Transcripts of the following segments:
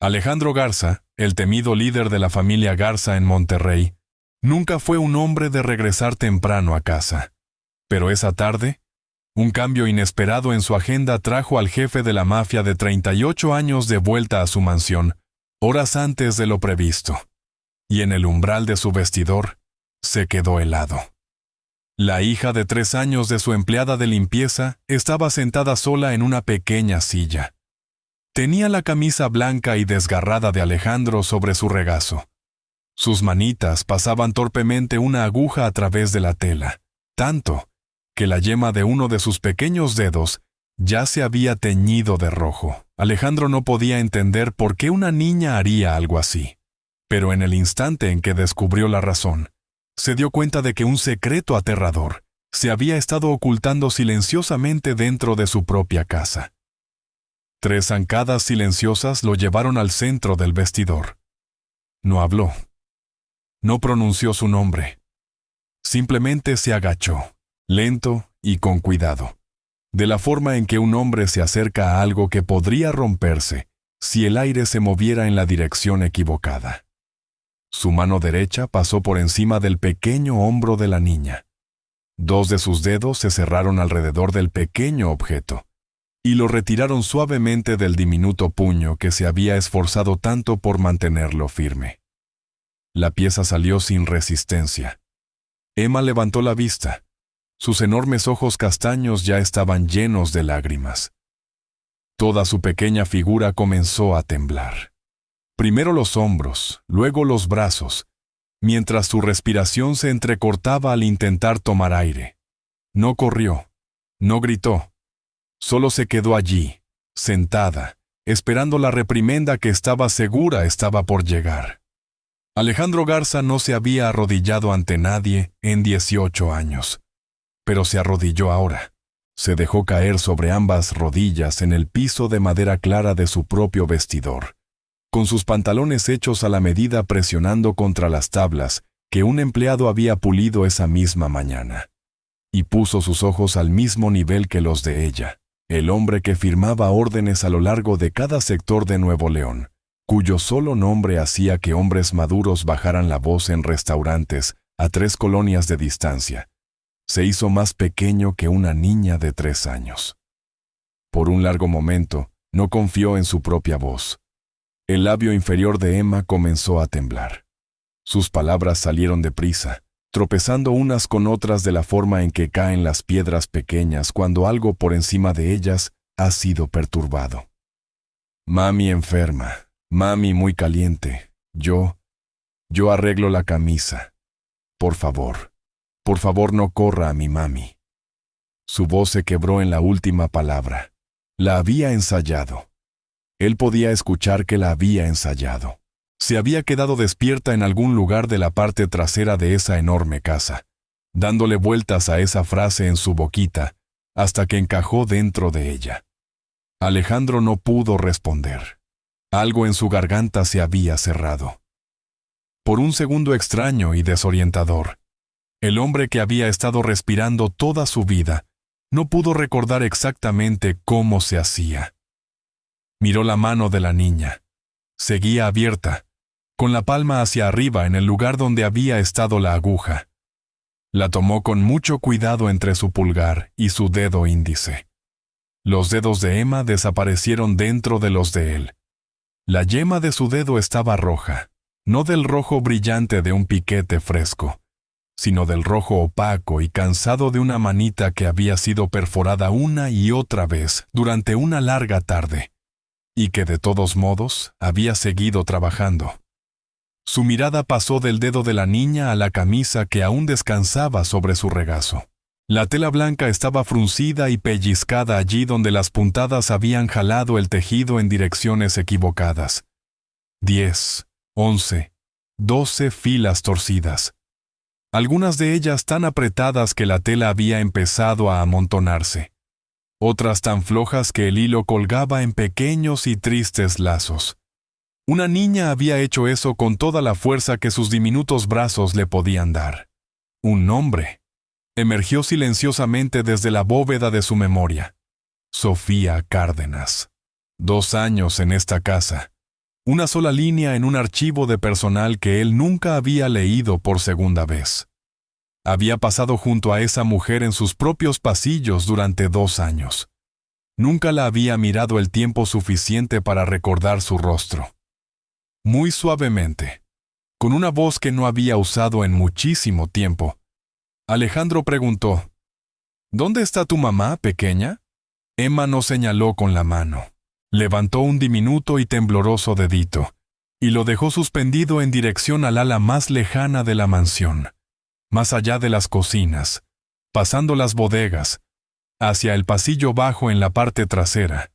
Alejandro Garza, el temido líder de la familia Garza en Monterrey, nunca fue un hombre de regresar temprano a casa. Pero esa tarde, un cambio inesperado en su agenda trajo al jefe de la mafia de 38 años de vuelta a su mansión, horas antes de lo previsto. Y en el umbral de su vestidor, se quedó helado. La hija de 3 años de su empleada de limpieza estaba sentada sola en una pequeña silla. Tenía la camisa blanca y desgarrada de Alejandro sobre su regazo. Sus manitas pasaban torpemente una aguja a través de la tela, tanto que la yema de uno de sus pequeños dedos ya se había teñido de rojo. Alejandro no podía entender por qué una niña haría algo así. Pero en el instante en que descubrió la razón, se dio cuenta de que un secreto aterrador se había estado ocultando silenciosamente dentro de su propia casa. 3 zancadas silenciosas lo llevaron al centro del vestidor. No habló. No pronunció su nombre. Simplemente se agachó, lento y con cuidado, de la forma en que un hombre se acerca a algo que podría romperse si el aire se moviera en la dirección equivocada. Su mano derecha pasó por encima del pequeño hombro de la niña. 2 de sus dedos se cerraron alrededor del pequeño objeto y lo retiraron suavemente del diminuto puño que se había esforzado tanto por mantenerlo firme. La pieza salió sin resistencia. Emma levantó la vista. Sus enormes ojos castaños ya estaban llenos de lágrimas. Toda su pequeña figura comenzó a temblar. Primero los hombros, luego los brazos, mientras su respiración se entrecortaba al intentar tomar aire. No corrió, no gritó. Solo se quedó allí, sentada, esperando la reprimenda que estaba segura estaba por llegar. Alejandro Garza no se había arrodillado ante nadie en 18 años, pero se arrodilló ahora. Se dejó caer sobre ambas rodillas en el piso de madera clara de su propio vestidor, con sus pantalones hechos a la medida presionando contra las tablas que un empleado había pulido esa misma mañana, y puso sus ojos al mismo nivel que los de ella, el hombre que firmaba órdenes a lo largo de cada sector de Nuevo León, cuyo solo nombre hacía que hombres maduros bajaran la voz en restaurantes a 3 colonias de distancia. Se hizo más pequeño que una niña de 3 años. Por un largo momento, no confió en su propia voz. El labio inferior de Emma comenzó a temblar. Sus palabras salieron deprisa, tropezando unas con otras de la forma en que caen las piedras pequeñas cuando algo por encima de ellas ha sido perturbado. Mami enferma, mami muy caliente, yo arreglo la camisa. Por favor no corra a mi mami. Su voz se quebró en la última palabra. La había ensayado. Él podía escuchar que la había ensayado. Se había quedado despierta en algún lugar de la parte trasera de esa enorme casa, dándole vueltas a esa frase en su boquita, hasta que encajó dentro de ella. Alejandro no pudo responder. Algo en su garganta se había cerrado. Por un segundo extraño y desorientador, el hombre que había estado respirando toda su vida no pudo recordar exactamente cómo se hacía. Miró la mano de la niña. Seguía abierta, con la palma hacia arriba en el lugar donde había estado la aguja. La tomó con mucho cuidado entre su pulgar y su dedo índice. Los dedos de Emma desaparecieron dentro de los de él. La yema de su dedo estaba roja, no del rojo brillante de un piquete fresco, sino del rojo opaco y cansado de una manita que había sido perforada una y otra vez durante una larga tarde, y que de todos modos había seguido trabajando. Su mirada pasó del dedo de la niña a la camisa que aún descansaba sobre su regazo. La tela blanca estaba fruncida y pellizcada allí donde las puntadas habían jalado el tejido en direcciones equivocadas. 10, 11, 12 filas torcidas. Algunas de ellas tan apretadas que la tela había empezado a amontonarse. Otras tan flojas que el hilo colgaba en pequeños y tristes lazos. Una niña había hecho eso con toda la fuerza que sus diminutos brazos le podían dar. Un nombre emergió silenciosamente desde la bóveda de su memoria. Sofía Cárdenas. 2 años en esta casa. Una sola línea en un archivo de personal que él nunca había leído por segunda vez. Había pasado junto a esa mujer en sus propios pasillos durante 2 años. Nunca la había mirado el tiempo suficiente para recordar su rostro. Muy suavemente, con una voz que no había usado en muchísimo tiempo, Alejandro preguntó: ¿Dónde está tu mamá, pequeña? Emma no señaló con la mano. Levantó un diminuto y tembloroso dedito, y lo dejó suspendido en dirección al ala más lejana de la mansión, más allá de las cocinas, pasando las bodegas, hacia el pasillo bajo en la parte trasera,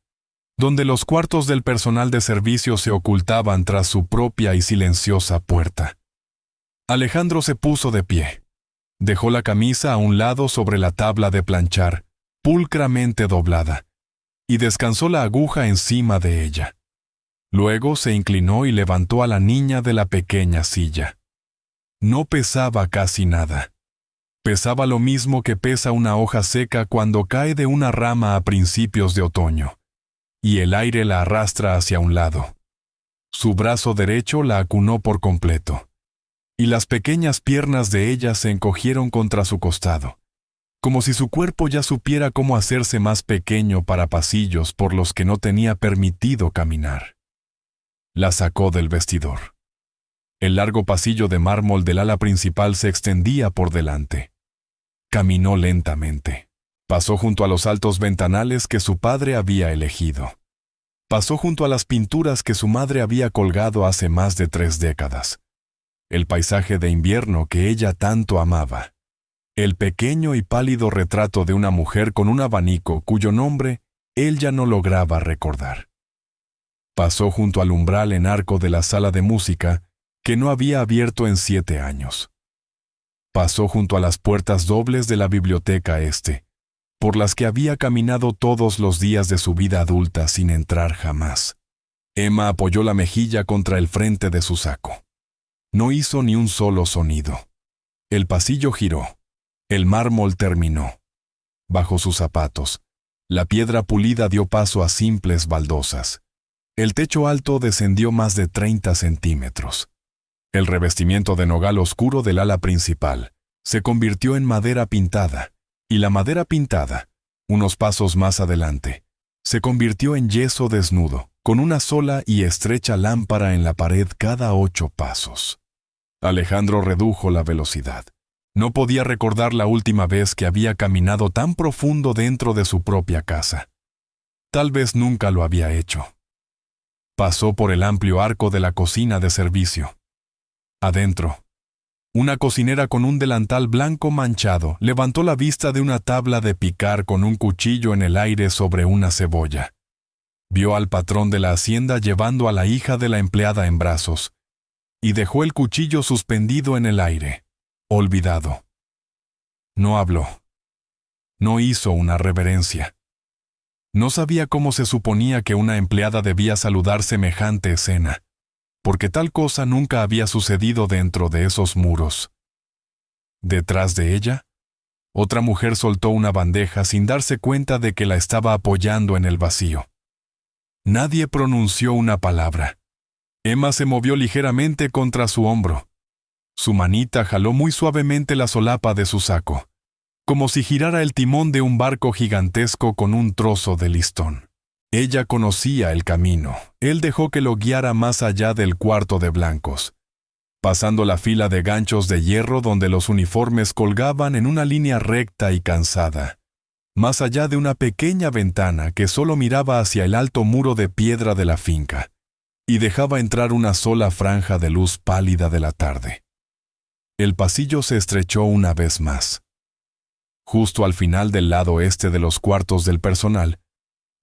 donde los cuartos del personal de servicio se ocultaban tras su propia y silenciosa puerta. Alejandro se puso de pie. Dejó la camisa a un lado sobre la tabla de planchar, pulcramente doblada, y descansó la aguja encima de ella. Luego se inclinó y levantó a la niña de la pequeña silla. No pesaba casi nada. Pesaba lo mismo que pesa una hoja seca cuando cae de una rama a principios de otoño, y el aire la arrastra hacia un lado. Su brazo derecho la acunó por completo, y las pequeñas piernas de ella se encogieron contra su costado, como si su cuerpo ya supiera cómo hacerse más pequeño para pasillos por los que no tenía permitido caminar. La sacó del vestidor. El largo pasillo de mármol del ala principal se extendía por delante. Caminó lentamente. Pasó junto a los altos ventanales que su padre había elegido. Pasó junto a las pinturas que su madre había colgado hace más de 3 décadas. El paisaje de invierno que ella tanto amaba. El pequeño y pálido retrato de una mujer con un abanico cuyo nombre él ya no lograba recordar. Pasó junto al umbral en arco de la sala de música que no había abierto en 7 años. Pasó junto a las puertas dobles de la biblioteca este, por las que había caminado todos los días de su vida adulta sin entrar jamás. Emma apoyó la mejilla contra el frente de su saco. No hizo ni un solo sonido. El pasillo giró. El mármol terminó. Bajo sus zapatos, la piedra pulida dio paso a simples baldosas. El techo alto descendió más de 30 centímetros. El revestimiento de nogal oscuro del ala principal se convirtió en madera pintada, y la madera pintada, unos pasos más adelante, se convirtió en yeso desnudo, con una sola y estrecha lámpara en la pared cada 8 pasos. Alejandro redujo la velocidad. No podía recordar la última vez que había caminado tan profundo dentro de su propia casa. Tal vez nunca lo había hecho. Pasó por el amplio arco de la cocina de servicio. Adentro, una cocinera con un delantal blanco manchado levantó la vista de una tabla de picar con un cuchillo en el aire sobre una cebolla. Vio al patrón de la hacienda llevando a la hija de la empleada en brazos, y dejó el cuchillo suspendido en el aire, olvidado. No habló. No hizo una reverencia. No sabía cómo se suponía que una empleada debía saludar semejante escena, porque tal cosa nunca había sucedido dentro de esos muros. Detrás de ella, otra mujer soltó una bandeja sin darse cuenta de que la estaba apoyando en el vacío. Nadie pronunció una palabra. Emma se movió ligeramente contra su hombro. Su manita jaló muy suavemente la solapa de su saco, como si girara el timón de un barco gigantesco con un trozo de listón. Ella conocía el camino. Él dejó que lo guiara más allá del cuarto de blancos, pasando la fila de ganchos de hierro donde los uniformes colgaban en una línea recta y cansada, más allá de una pequeña ventana que solo miraba hacia el alto muro de piedra de la finca, y dejaba entrar una sola franja de luz pálida de la tarde. El pasillo se estrechó una vez más. Justo al final del lado este de los cuartos del personal,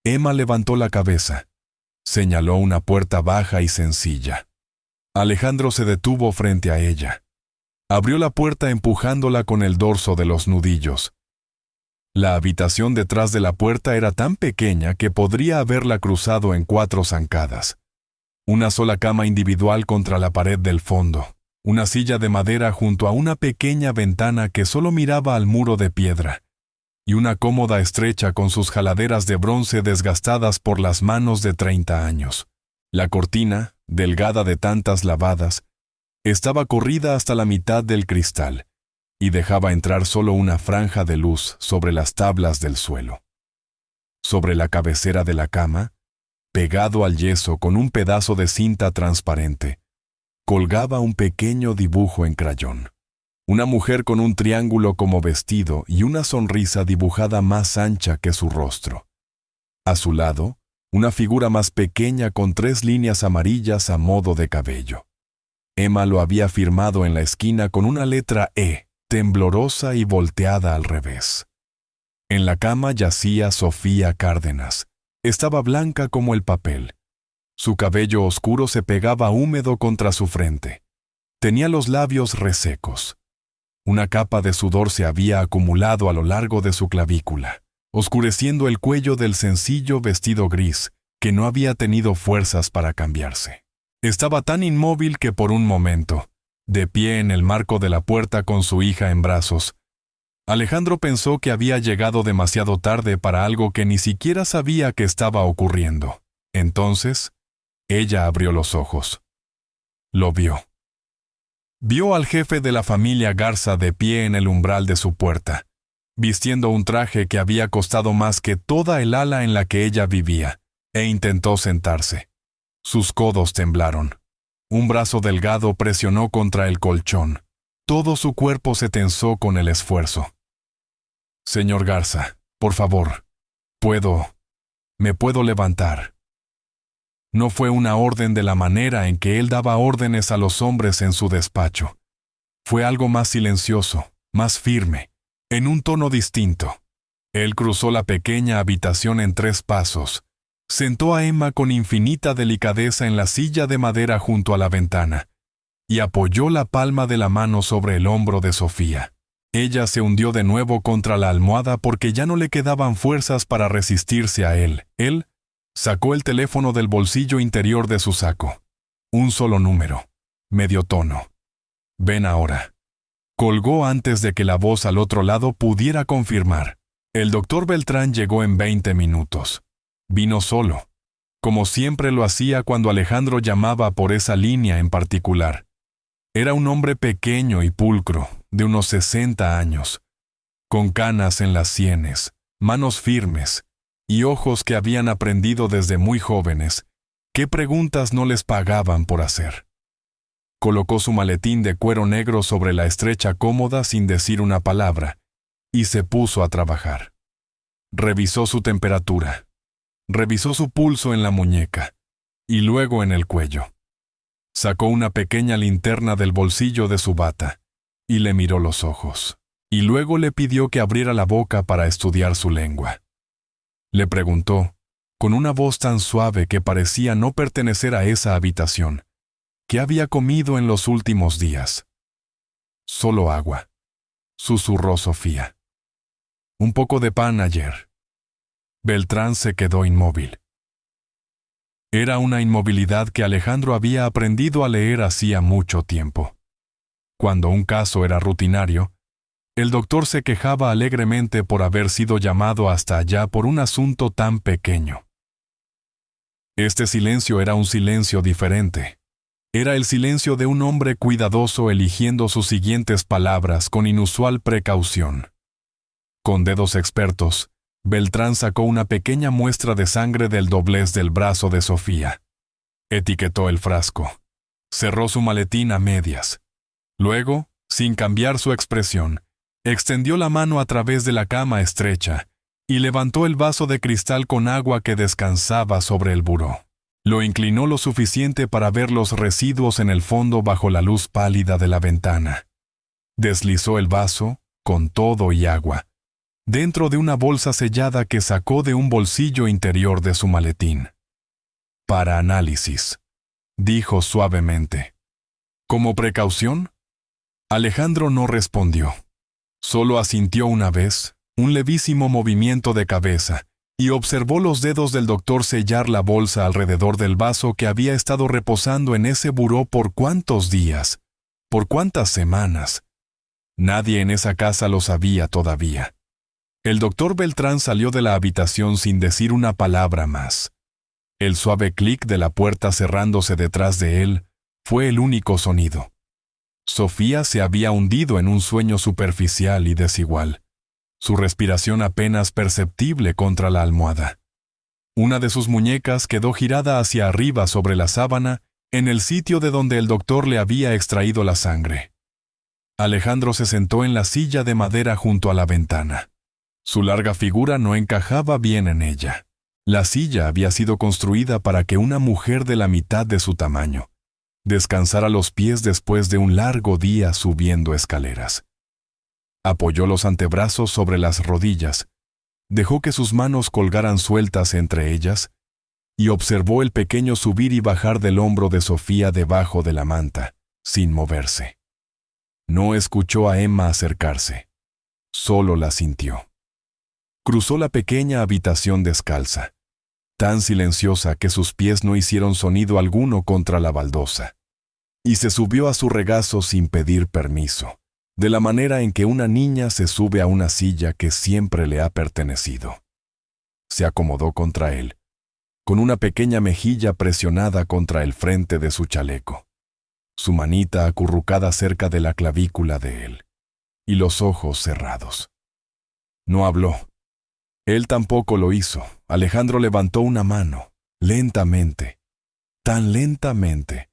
Emma levantó la cabeza, señaló una puerta baja y sencilla. Alejandro se detuvo frente a ella. Abrió la puerta empujándola con el dorso de los nudillos. La habitación detrás de la puerta era tan pequeña que podría haberla cruzado en 4 zancadas. Una sola cama individual contra la pared del fondo, una silla de madera junto a una pequeña ventana que solo miraba al muro de piedra, y una cómoda estrecha con sus jaladeras de bronce desgastadas por las manos de 30 años. La cortina, delgada de tantas lavadas, estaba corrida hasta la mitad del cristal y dejaba entrar solo una franja de luz sobre las tablas del suelo. Sobre la cabecera de la cama, pegado al yeso con un pedazo de cinta transparente, colgaba un pequeño dibujo en crayón. Una mujer con un triángulo como vestido y una sonrisa dibujada más ancha que su rostro. A su lado, una figura más pequeña con 3 líneas amarillas a modo de cabello. Emma lo había firmado en la esquina con una letra E, temblorosa y volteada al revés. En la cama yacía Sofía Cárdenas. Estaba blanca como el papel. Su cabello oscuro se pegaba húmedo contra su frente. Tenía los labios resecos. Una capa de sudor se había acumulado a lo largo de su clavícula, oscureciendo el cuello del sencillo vestido gris, que no había tenido fuerzas para cambiarse. Estaba tan inmóvil que por un momento, de pie en el marco de la puerta con su hija en brazos, Alejandro pensó que había llegado demasiado tarde para algo que ni siquiera sabía que estaba ocurriendo. Entonces, ella abrió los ojos. Lo vio. Vio al jefe de la familia Garza de pie en el umbral de su puerta, vistiendo un traje que había costado más que toda el ala en la que ella vivía, e intentó sentarse. Sus codos temblaron. Un brazo delgado presionó contra el colchón. Todo su cuerpo se tensó con el esfuerzo. «Señor Garza, por favor, me puedo levantar». No fue una orden de la manera en que él daba órdenes a los hombres en su despacho. Fue algo más silencioso, más firme, en un tono distinto. Él cruzó la pequeña habitación en 3 pasos. Sentó a Emma con infinita delicadeza en la silla de madera junto a la ventana y apoyó la palma de la mano sobre el hombro de Sofía. Ella se hundió de nuevo contra la almohada porque ya no le quedaban fuerzas para resistirse a él. Él sacó el teléfono del bolsillo interior de su saco. Un solo número, medio tono. «Ven ahora». Colgó antes de que la voz al otro lado pudiera confirmar. El doctor Beltrán llegó en 20 minutos. Vino solo, como siempre lo hacía cuando Alejandro llamaba por esa línea en particular. Era un hombre pequeño y pulcro, de unos 60 años, con canas en las sienes, manos firmes y ojos que habían aprendido desde muy jóvenes qué preguntas no les pagaban por hacer. Colocó su maletín de cuero negro sobre la estrecha cómoda sin decir una palabra y se puso a trabajar. Revisó su temperatura. Revisó su pulso en la muñeca y luego en el cuello. Sacó una pequeña linterna del bolsillo de su bata y le miró los ojos, y luego le pidió que abriera la boca para estudiar su lengua. Le preguntó, con una voz tan suave que parecía no pertenecer a esa habitación, ¿qué había comido en los últimos días? «Solo agua», susurró Sofía. «Un poco de pan ayer». Beltrán se quedó inmóvil. Era una inmovilidad que Alejandro había aprendido a leer hacía mucho tiempo. Cuando un caso era rutinario, el doctor se quejaba alegremente por haber sido llamado hasta allá por un asunto tan pequeño. Este silencio era un silencio diferente. Era el silencio de un hombre cuidadoso eligiendo sus siguientes palabras con inusual precaución. Con dedos expertos, Beltrán sacó una pequeña muestra de sangre del doblez del brazo de Sofía. Etiquetó el frasco. Cerró su maletín a medias. Luego, sin cambiar su expresión, extendió la mano a través de la cama estrecha y levantó el vaso de cristal con agua que descansaba sobre el buró. Lo inclinó lo suficiente para ver los residuos en el fondo bajo la luz pálida de la ventana. Deslizó el vaso, con todo y agua, dentro de una bolsa sellada que sacó de un bolsillo interior de su maletín. «Para análisis», dijo suavemente. «¿Como precaución?» Alejandro no respondió. Solo asintió una vez, un levísimo movimiento de cabeza, y observó los dedos del doctor sellar la bolsa alrededor del vaso que había estado reposando en ese buró por cuántos días, por cuántas semanas. Nadie en esa casa lo sabía todavía. El doctor Beltrán salió de la habitación sin decir una palabra más. El suave clic de la puerta cerrándose detrás de él fue el único sonido. Sofía se había hundido en un sueño superficial y desigual, su respiración apenas perceptible contra la almohada. Una de sus muñecas quedó girada hacia arriba sobre la sábana, en el sitio de donde el doctor le había extraído la sangre. Alejandro se sentó en la silla de madera junto a la ventana. Su larga figura no encajaba bien en ella. La silla había sido construida para que una mujer de la mitad de su tamaño descansara los pies después de un largo día subiendo escaleras. Apoyó los antebrazos sobre las rodillas, dejó que sus manos colgaran sueltas entre ellas y observó el pequeño subir y bajar del hombro de Sofía debajo de la manta, sin moverse. No escuchó a Emma acercarse, solo la sintió. Cruzó la pequeña habitación descalza, tan silenciosa que sus pies no hicieron sonido alguno contra la baldosa, y se subió a su regazo sin pedir permiso, de la manera en que una niña se sube a una silla que siempre le ha pertenecido. Se acomodó contra él, con una pequeña mejilla presionada contra el frente de su chaleco, su manita acurrucada cerca de la clavícula de él, y los ojos cerrados. No habló. Él tampoco lo hizo. Alejandro levantó una mano, lentamente, tan lentamente,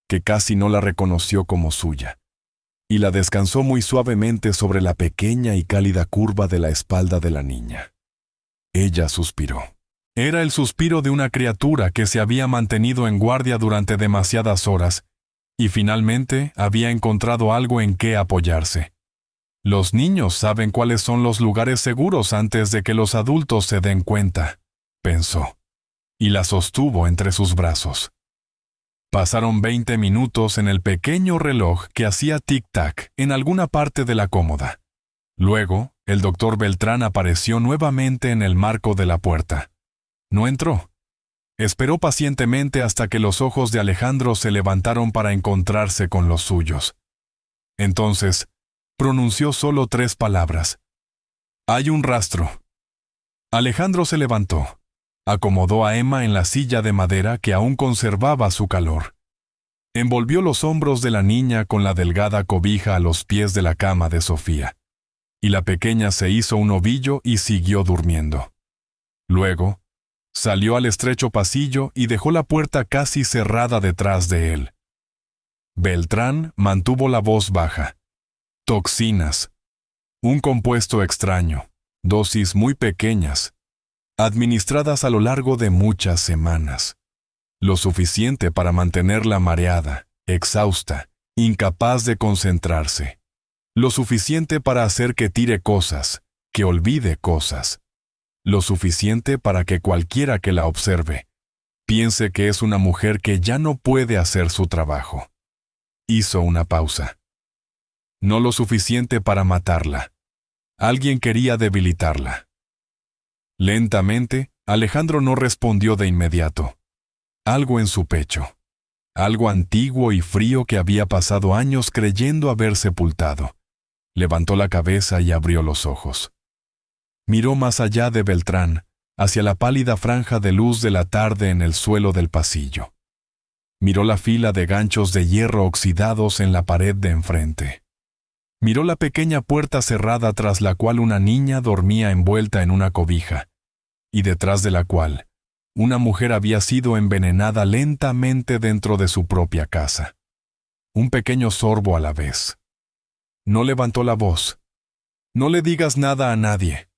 que casi no la reconoció como suya, y la descansó muy suavemente sobre la pequeña y cálida curva de la espalda de la niña. Ella suspiró. Era el suspiro de una criatura que se había mantenido en guardia durante demasiadas horas y finalmente había encontrado algo en qué apoyarse. Los niños saben cuáles son los lugares seguros antes de que los adultos se den cuenta, pensó, y la sostuvo entre sus brazos. Pasaron 20 minutos en el pequeño reloj que hacía tic-tac en alguna parte de la cómoda. Luego, el doctor Beltrán apareció nuevamente en el marco de la puerta. No entró. Esperó pacientemente hasta que los ojos de Alejandro se levantaron para encontrarse con los suyos. Entonces, pronunció solo 3 palabras. «Hay un rastro». Alejandro se levantó. Acomodó a Emma en la silla de madera que aún conservaba su calor. Envolvió los hombros de la niña con la delgada cobija a los pies de la cama de Sofía, y la pequeña se hizo un ovillo y siguió durmiendo. Luego, salió al estrecho pasillo y dejó la puerta casi cerrada detrás de él. Beltrán mantuvo la voz baja. Toxinas. Un compuesto extraño, dosis muy pequeñas, administradas a lo largo de muchas semanas. Lo suficiente para mantenerla mareada, exhausta, incapaz de concentrarse. Lo suficiente para hacer que tire cosas, que olvide cosas. Lo suficiente para que cualquiera que la observe piense que es una mujer que ya no puede hacer su trabajo. Hizo una pausa. No lo suficiente para matarla. Alguien quería debilitarla. Lentamente, Alejandro no respondió de inmediato. Algo en su pecho. Algo antiguo y frío que había pasado años creyendo haber sepultado. Levantó la cabeza y abrió los ojos. Miró más allá de Beltrán, hacia la pálida franja de luz de la tarde en el suelo del pasillo. Miró la fila de ganchos de hierro oxidados en la pared de enfrente. Miró la pequeña puerta cerrada tras la cual una niña dormía envuelta en una cobija, y detrás de la cual una mujer había sido envenenada lentamente dentro de su propia casa. Un pequeño sorbo a la vez. No levantó la voz. «No le digas nada a nadie»,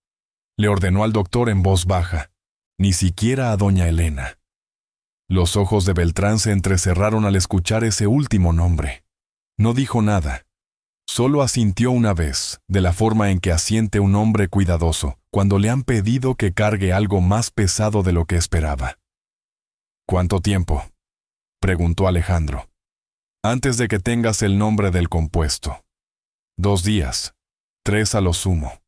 le ordenó al doctor en voz baja, ni siquiera a doña Elena. Los ojos de Beltrán se entrecerraron al escuchar ese último nombre. No dijo nada. Solo asintió una vez, de la forma en que asiente un hombre cuidadoso, cuando le han pedido que cargue algo más pesado de lo que esperaba. «¿Cuánto tiempo?», preguntó Alejandro. «Antes de que tengas el nombre del compuesto». «2 días, 3 a lo sumo.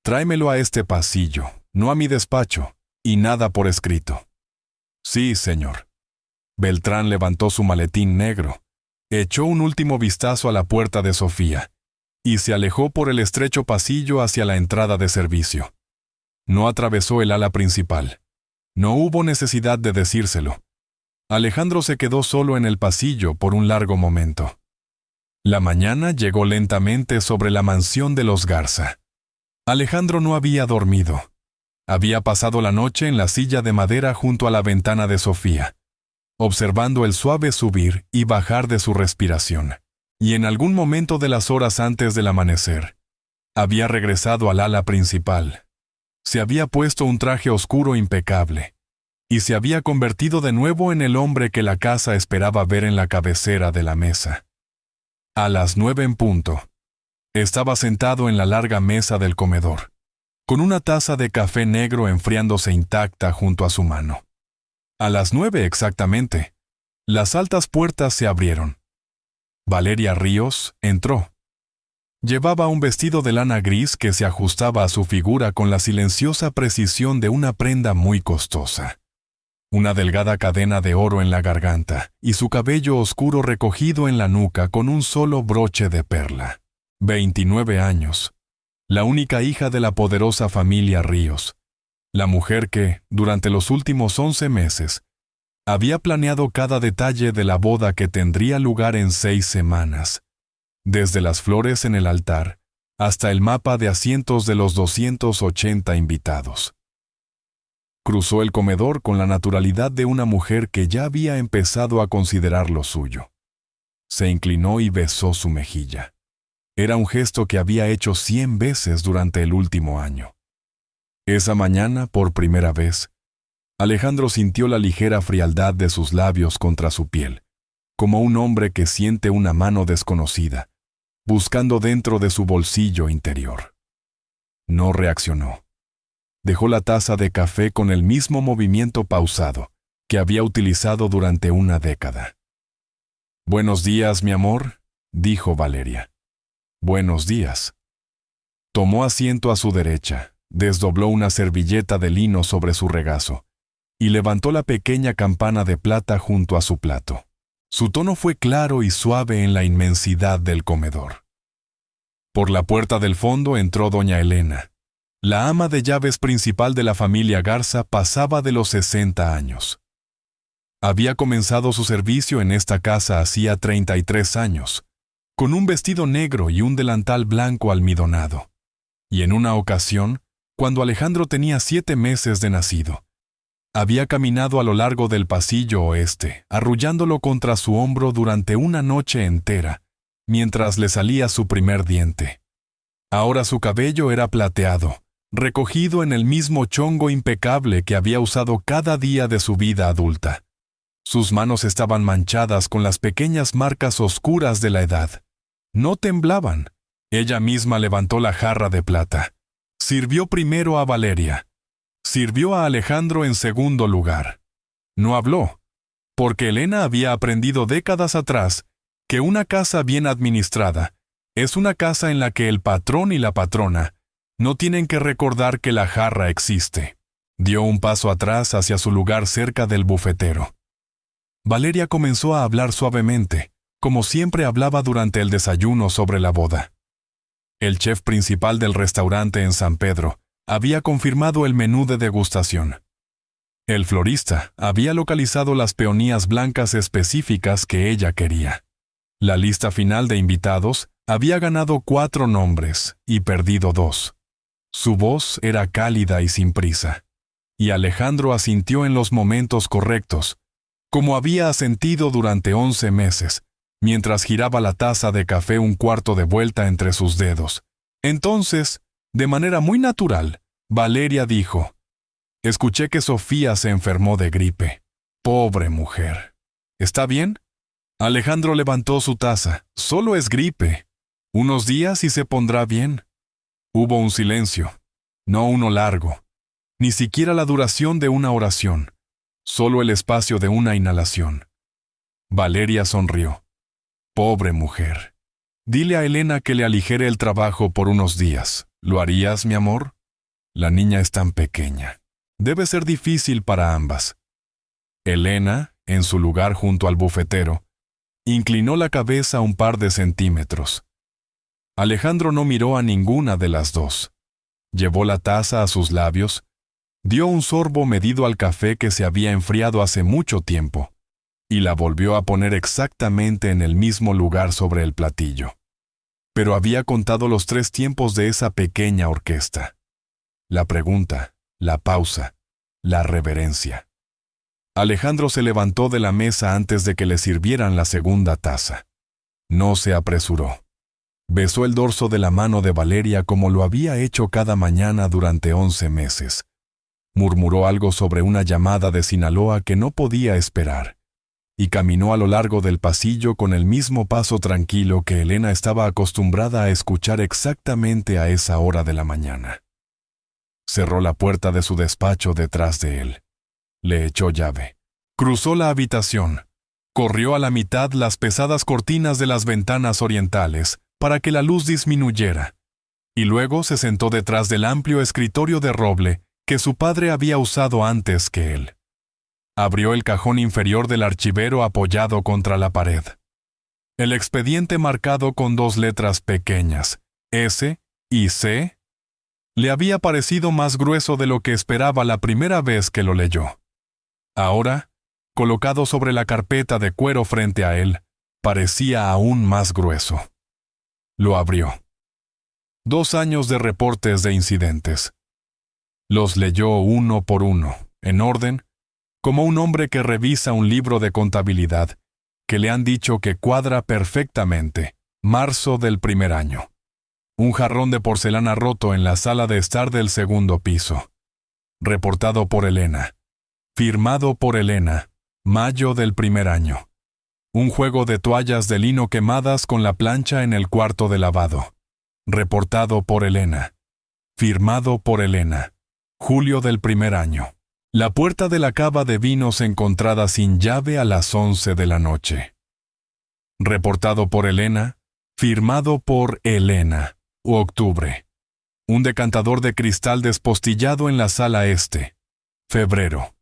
Tráemelo a este pasillo, no a mi despacho, y nada por escrito». «Sí, señor». Beltrán levantó su maletín negro, echó un último vistazo a la puerta de Sofía, y se alejó por el estrecho pasillo hacia la entrada de servicio. No atravesó el ala principal. No hubo necesidad de decírselo. Alejandro se quedó solo en el pasillo por un largo momento. La mañana llegó lentamente sobre la mansión de los Garza. Alejandro no había dormido. Había pasado la noche en la silla de madera junto a la ventana de Sofía, observando el suave subir y bajar de su respiración. Y en algún momento de las horas antes del amanecer, había regresado al ala principal. Se había puesto un traje oscuro impecable, y se había convertido de nuevo en el hombre que la casa esperaba ver en la cabecera de la mesa. A las 9 en punto, estaba sentado en la larga mesa del comedor, con una taza de café negro enfriándose intacta junto a su mano. A las 9 exactamente, las altas puertas se abrieron. Valeria Ríos entró. Llevaba un vestido de lana gris que se ajustaba a su figura con la silenciosa precisión de una prenda muy costosa. Una delgada cadena de oro en la garganta y su cabello oscuro recogido en la nuca con un solo broche de perla. 29 años. La única hija de la poderosa familia Ríos. La mujer que, durante los últimos 11 meses, había planeado cada detalle de la boda que tendría lugar en 6 semanas. Desde las flores en el altar hasta el mapa de asientos de los 280 invitados. Cruzó el comedor con la naturalidad de una mujer que ya había empezado a considerar lo suyo. Se inclinó y besó su mejilla. Era un gesto que había hecho 100 veces durante el último año. Esa mañana, por primera vez, Alejandro sintió la ligera frialdad de sus labios contra su piel, como un hombre que siente una mano desconocida, buscando dentro de su bolsillo interior. No reaccionó. Dejó la taza de café con el mismo movimiento pausado que había utilizado durante una década. «Buenos días, mi amor», dijo Valeria. «Buenos días». Tomó asiento a su derecha, desdobló una servilleta de lino sobre su regazo y levantó la pequeña campana de plata junto a su plato. Su tono fue claro y suave en la inmensidad del comedor. Por la puerta del fondo entró doña Elena. La ama de llaves principal de la familia Garza pasaba de los 60 años. Había comenzado su servicio en esta casa hacía 33 años, con un vestido negro y un delantal blanco almidonado. Y en una ocasión, cuando Alejandro tenía 7 meses de nacido, había caminado a lo largo del pasillo oeste, arrullándolo contra su hombro durante una noche entera, mientras le salía su primer diente. Ahora su cabello era plateado, recogido en el mismo chongo impecable que había usado cada día de su vida adulta. Sus manos estaban manchadas con las pequeñas marcas oscuras de la edad. No temblaban. Ella misma levantó la jarra de plata. Sirvió primero a Valeria. Sirvió a Alejandro en segundo lugar. No habló, porque Elena había aprendido décadas atrás que una casa bien administrada es una casa en la que el patrón y la patrona no tienen que recordar que la jarra existe. Dio un paso atrás hacia su lugar cerca del bufetero. Valeria comenzó a hablar suavemente, como siempre hablaba durante el desayuno sobre la boda. El chef principal del restaurante en San Pedro había confirmado el menú de degustación. El florista había localizado las peonías blancas específicas que ella quería. La lista final de invitados había ganado 4 nombres y perdido 2. Su voz era cálida y sin prisa, y Alejandro asintió en los momentos correctos, como había asentido durante 11 meses, mientras giraba la taza de café un cuarto de vuelta entre sus dedos. Entonces, de manera muy natural, Valeria dijo: «Escuché que Sofía se enfermó de gripe. Pobre mujer. ¿Está bien?» Alejandro levantó su taza. «Solo es gripe. Unos días y se pondrá bien». Hubo un silencio, no uno largo, ni siquiera la duración de una oración, solo el espacio de una inhalación. Valeria sonrió. «Pobre mujer. Dile a Elena que le aligere el trabajo por unos días. ¿Lo harías, mi amor? La niña es tan pequeña. Debe ser difícil para ambas». Elena, en su lugar junto al bufetero, inclinó la cabeza un par de centímetros. Alejandro no miró a ninguna de las dos. Llevó la taza a sus labios, Dio un sorbo medido al café que se había enfriado hace mucho tiempo, y la volvió a poner exactamente en el mismo lugar sobre el platillo. Pero había contado los 3 tiempos de esa pequeña orquesta: la pregunta, la pausa, la reverencia. Alejandro se levantó de la mesa antes de que le sirvieran la segunda taza. No se apresuró. Besó el dorso de la mano de Valeria como lo había hecho cada mañana durante 11 meses. Murmuró algo sobre una llamada de Sinaloa que no podía esperar, y caminó a lo largo del pasillo con el mismo paso tranquilo que Elena estaba acostumbrada a escuchar exactamente a esa hora de la mañana. Cerró la puerta de su despacho detrás de él. Le echó llave. Cruzó la habitación. Corrió a la mitad las pesadas cortinas de las ventanas orientales para que la luz disminuyera, y luego se sentó detrás del amplio escritorio de roble que su padre había usado antes que él. Abrió el cajón inferior del archivero apoyado contra la pared. El expediente marcado con 2 letras pequeñas, S y C, le había parecido más grueso de lo que esperaba la primera vez que lo leyó. Ahora, colocado sobre la carpeta de cuero frente a él, parecía aún más grueso. Lo abrió. 2 años de reportes de incidentes. Los leyó uno por uno, en orden, como un hombre que revisa un libro de contabilidad, que le han dicho que cuadra perfectamente, marzo del primer año. Un jarrón de porcelana roto en la sala de estar del segundo piso. Reportado por Elena. Firmado por Elena, mayo del primer año. Un juego de toallas de lino quemadas con la plancha en el cuarto de lavado. Reportado por Elena. Firmado por Elena, julio del primer año. La puerta de la cava de vinos encontrada sin llave a las 11 de la noche. Reportado por Elena, firmado por Elena, octubre. Un decantador de cristal despostillado en la sala este, febrero.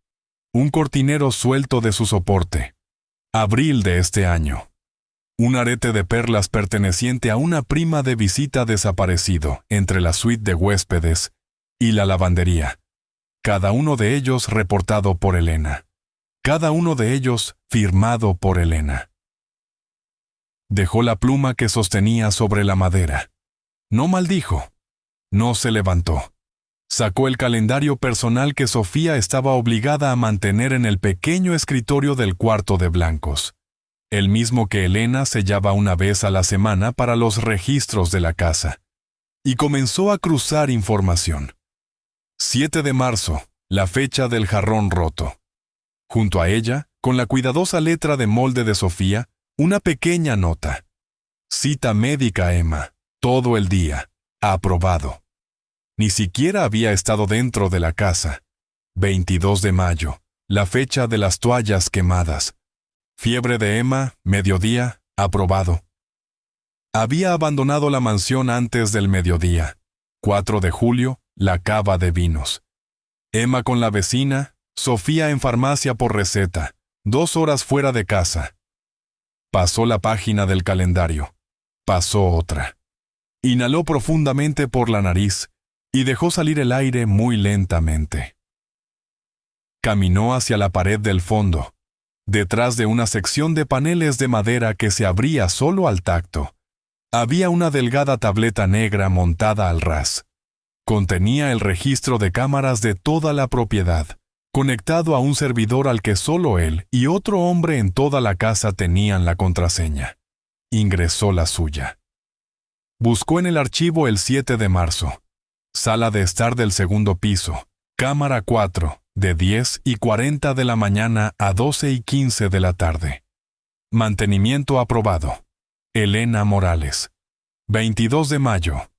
Un cortinero suelto de su soporte, abril de este año. Un arete de perlas perteneciente a una prima de visita desaparecido entre la suite de huéspedes y la lavandería. Cada uno de ellos reportado por Elena. Cada uno de ellos firmado por Elena. Dejó la pluma que sostenía sobre la madera. No maldijo. No se levantó. Sacó el calendario personal que Sofía estaba obligada a mantener en el pequeño escritorio del cuarto de blancos, el mismo que Elena sellaba una vez a la semana para los registros de la casa, y comenzó a cruzar información. 7 de marzo, la fecha del jarrón roto. Junto a ella, con la cuidadosa letra de molde de Sofía, una pequeña nota. Cita médica Emma, todo el día, aprobado. Ni siquiera había estado dentro de la casa. 22 de mayo, la fecha de las toallas quemadas. Fiebre de Emma, mediodía, aprobado. Había abandonado la mansión antes del mediodía. 4 de julio, la cava de vinos. Emma con la vecina, Sofía en farmacia por receta, 2 horas fuera de casa. Pasó la página del calendario. Pasó otra. Inhaló profundamente por la nariz y dejó salir el aire muy lentamente. Caminó hacia la pared del fondo, detrás de una sección de paneles de madera que se abría solo al tacto. Había una delgada tableta negra montada al ras. Contenía el registro de cámaras de toda la propiedad, conectado a un servidor al que solo él y otro hombre en toda la casa tenían la contraseña. Ingresó la suya. Buscó en el archivo el 7 de marzo. Sala de estar del segundo piso, cámara 4, de 10:40 de la mañana a 12:15 de la tarde. Mantenimiento aprobado. Elena Morales. 22 de mayo.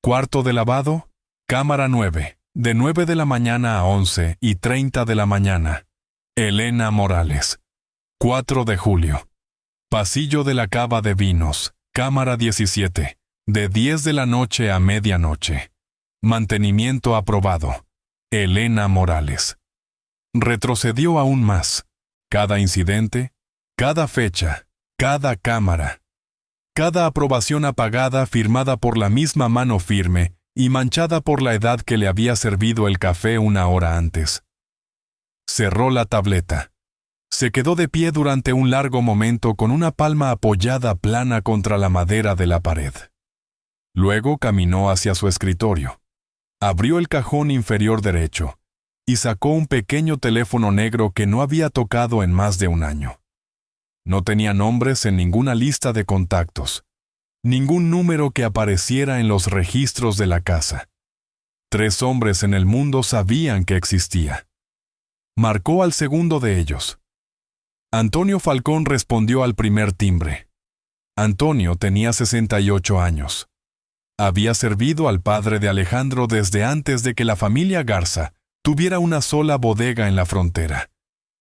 Cuarto de lavado, cámara 9, de 9 de la mañana a 11:30 de la mañana. Elena Morales. 4 de julio. Pasillo de la cava de vinos, cámara 17, de 10 de la noche a medianoche. Mantenimiento aprobado. Elena Morales. Retrocedió aún más. Cada incidente, cada fecha, cada cámara, cada aprobación apagada firmada por la misma mano firme y manchada por la edad que le había servido el café una hora antes. Cerró la tableta. Se quedó de pie durante un largo momento con una palma apoyada plana contra la madera de la pared. Luego caminó hacia su escritorio. Abrió el cajón inferior derecho y sacó un pequeño teléfono negro que no había tocado en más de un año. No tenía nombres en ninguna lista de contactos, ningún número que apareciera en los registros de la casa. 3 hombres en el mundo sabían que existía. Marcó al segundo de ellos. Antonio Falcón respondió al primer timbre. Antonio tenía 68 años. Había servido al padre de Alejandro desde antes de que la familia Garza tuviera una sola bodega en la frontera,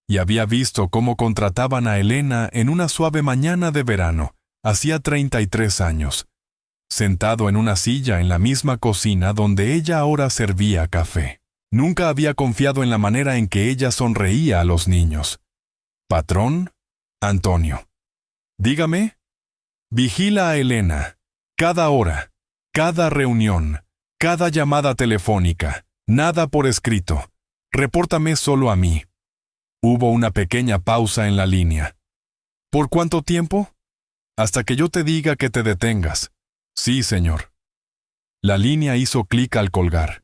y había visto cómo contrataban a Elena en una suave mañana de verano, hacía 33 años, sentado en una silla en la misma cocina donde ella ahora servía café. Nunca había confiado en la manera en que ella sonreía a los niños. «Patrón, Antonio. Dígame. Vigila a Elena. Cada hora, cada reunión, cada llamada telefónica. Nada por escrito. Repórtame solo a mí». Hubo una pequeña pausa en la línea. «¿Por cuánto tiempo?» «Hasta que yo te diga que te detengas». «Sí, señor». La línea hizo clic al colgar.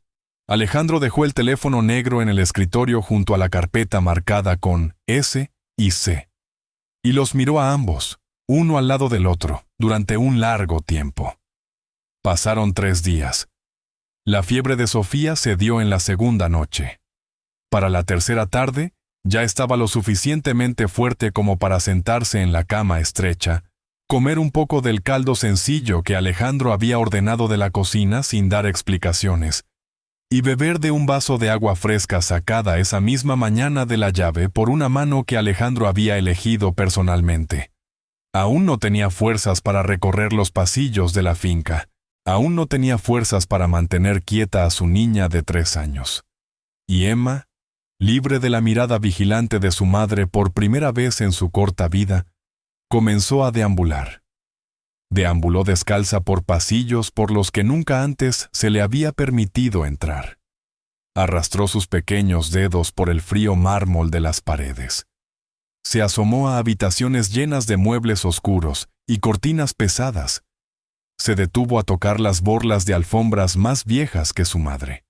Alejandro dejó el teléfono negro en el escritorio junto a la carpeta marcada con S y C. Y los miró a ambos, uno al lado del otro, durante un largo tiempo. Pasaron 3 días. La fiebre de Sofía se dio en la segunda noche. Para la tercera tarde, ya estaba lo suficientemente fuerte como para sentarse en la cama estrecha, comer un poco del caldo sencillo que Alejandro había ordenado de la cocina sin dar explicaciones, y beber de un vaso de agua fresca sacada esa misma mañana de la llave por una mano que Alejandro había elegido personalmente. Aún no tenía fuerzas para recorrer los pasillos de la finca. Aún no tenía fuerzas para mantener quieta a su niña de 3 años. Y Emma, libre de la mirada vigilante de su madre por primera vez en su corta vida, comenzó a deambular. Deambuló descalza por pasillos por los que nunca antes se le había permitido entrar. Arrastró sus pequeños dedos por el frío mármol de las paredes. Se asomó a habitaciones llenas de muebles oscuros y cortinas pesadas. Se detuvo a tocar las borlas de alfombras más viejas que su madre.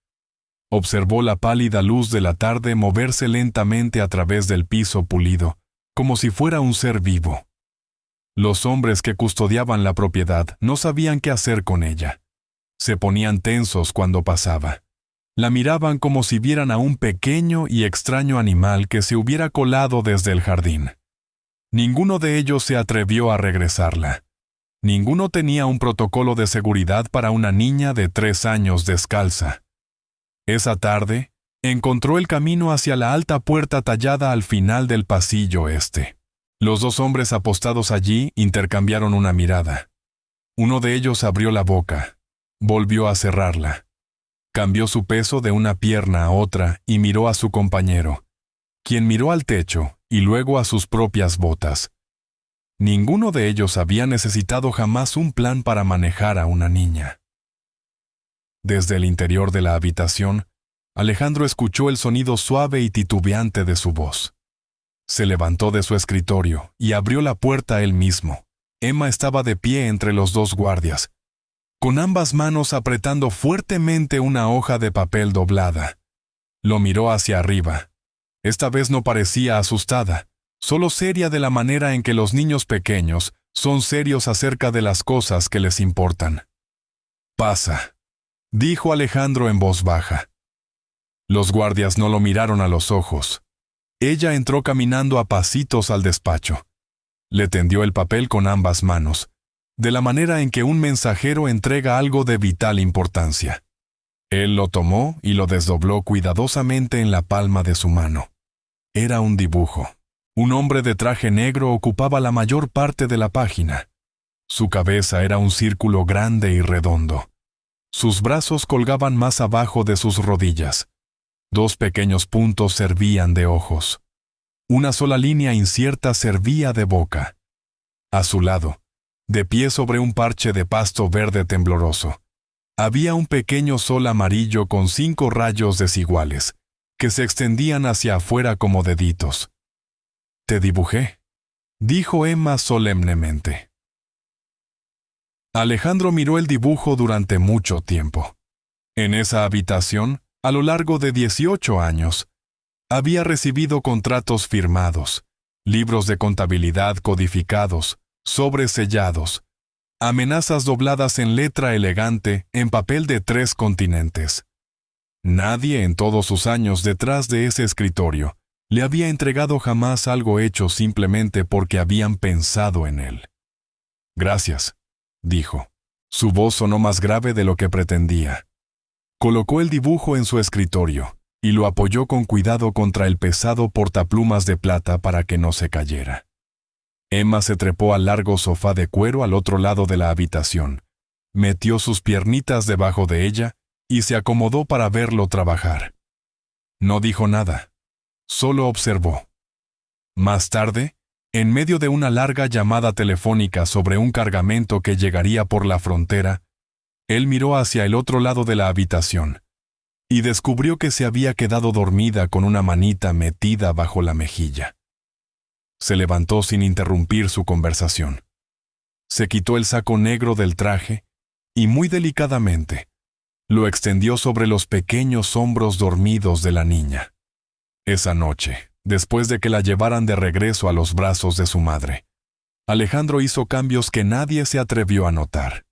Observó la pálida luz de la tarde moverse lentamente a través del piso pulido, como si fuera un ser vivo. Los hombres que custodiaban la propiedad no sabían qué hacer con ella. Se ponían tensos cuando pasaba. La miraban como si vieran a un pequeño y extraño animal que se hubiera colado desde el jardín. Ninguno de ellos se atrevió a regresarla. Ninguno tenía un protocolo de seguridad para una niña de 3 años descalza. Esa tarde, encontró el camino hacia la alta puerta tallada al final del pasillo este. Los 2 hombres apostados allí intercambiaron una mirada. Uno de ellos abrió la boca, volvió a cerrarla. Cambió su peso de una pierna a otra y miró a su compañero, quien miró al techo y luego a sus propias botas. Ninguno de ellos había necesitado jamás un plan para manejar a una niña. Desde el interior de la habitación, Alejandro escuchó el sonido suave y titubeante de su voz. Se levantó de su escritorio y abrió la puerta él mismo. Emma estaba de pie entre los 2 guardias, con ambas manos apretando fuertemente una hoja de papel doblada. Lo miró hacia arriba. Esta vez no parecía asustada, solo seria de la manera en que los niños pequeños son serios acerca de las cosas que les importan. «Pasa», dijo Alejandro en voz baja. Los guardias no lo miraron a los ojos. Ella entró caminando a pasitos al despacho. Le tendió el papel con ambas manos, de la manera en que un mensajero entrega algo de vital importancia. Él lo tomó y lo desdobló cuidadosamente en la palma de su mano. Era un dibujo. Un hombre de traje negro ocupaba la mayor parte de la página. Su cabeza era un círculo grande y redondo. Sus brazos colgaban más abajo de sus rodillas. 2 pequeños puntos servían de ojos. Una sola línea incierta servía de boca. A su lado, de pie sobre un parche de pasto verde tembloroso, Había un pequeño sol amarillo con 5 rayos desiguales, que se extendían hacia afuera como deditos. «Te dibujé», dijo Emma solemnemente. Alejandro miró el dibujo durante mucho tiempo. En esa habitación, a lo largo de 18 años, había recibido contratos firmados, libros de contabilidad codificados, sobres sellados, amenazas dobladas en letra elegante en papel de 3 continentes. Nadie en todos sus años detrás de ese escritorio le había entregado jamás algo hecho simplemente porque habían pensado en él. «Gracias», dijo. Su voz sonó más grave de lo que pretendía. Colocó el dibujo en su escritorio y lo apoyó con cuidado contra el pesado portaplumas de plata para que no se cayera. Emma se trepó al largo sofá de cuero al otro lado de la habitación, metió sus piernitas debajo de ella y se acomodó para verlo trabajar. No dijo nada, solo observó. Más tarde, en medio de una larga llamada telefónica sobre un cargamento que llegaría por la frontera, él miró hacia el otro lado de la habitación y descubrió que se había quedado dormida con una manita metida bajo la mejilla. Se levantó sin interrumpir su conversación. Se quitó el saco negro del traje y muy delicadamente lo extendió sobre los pequeños hombros dormidos de la niña. Esa noche, después de que la llevaran de regreso a los brazos de su madre, Alejandro hizo cambios que nadie se atrevió a notar.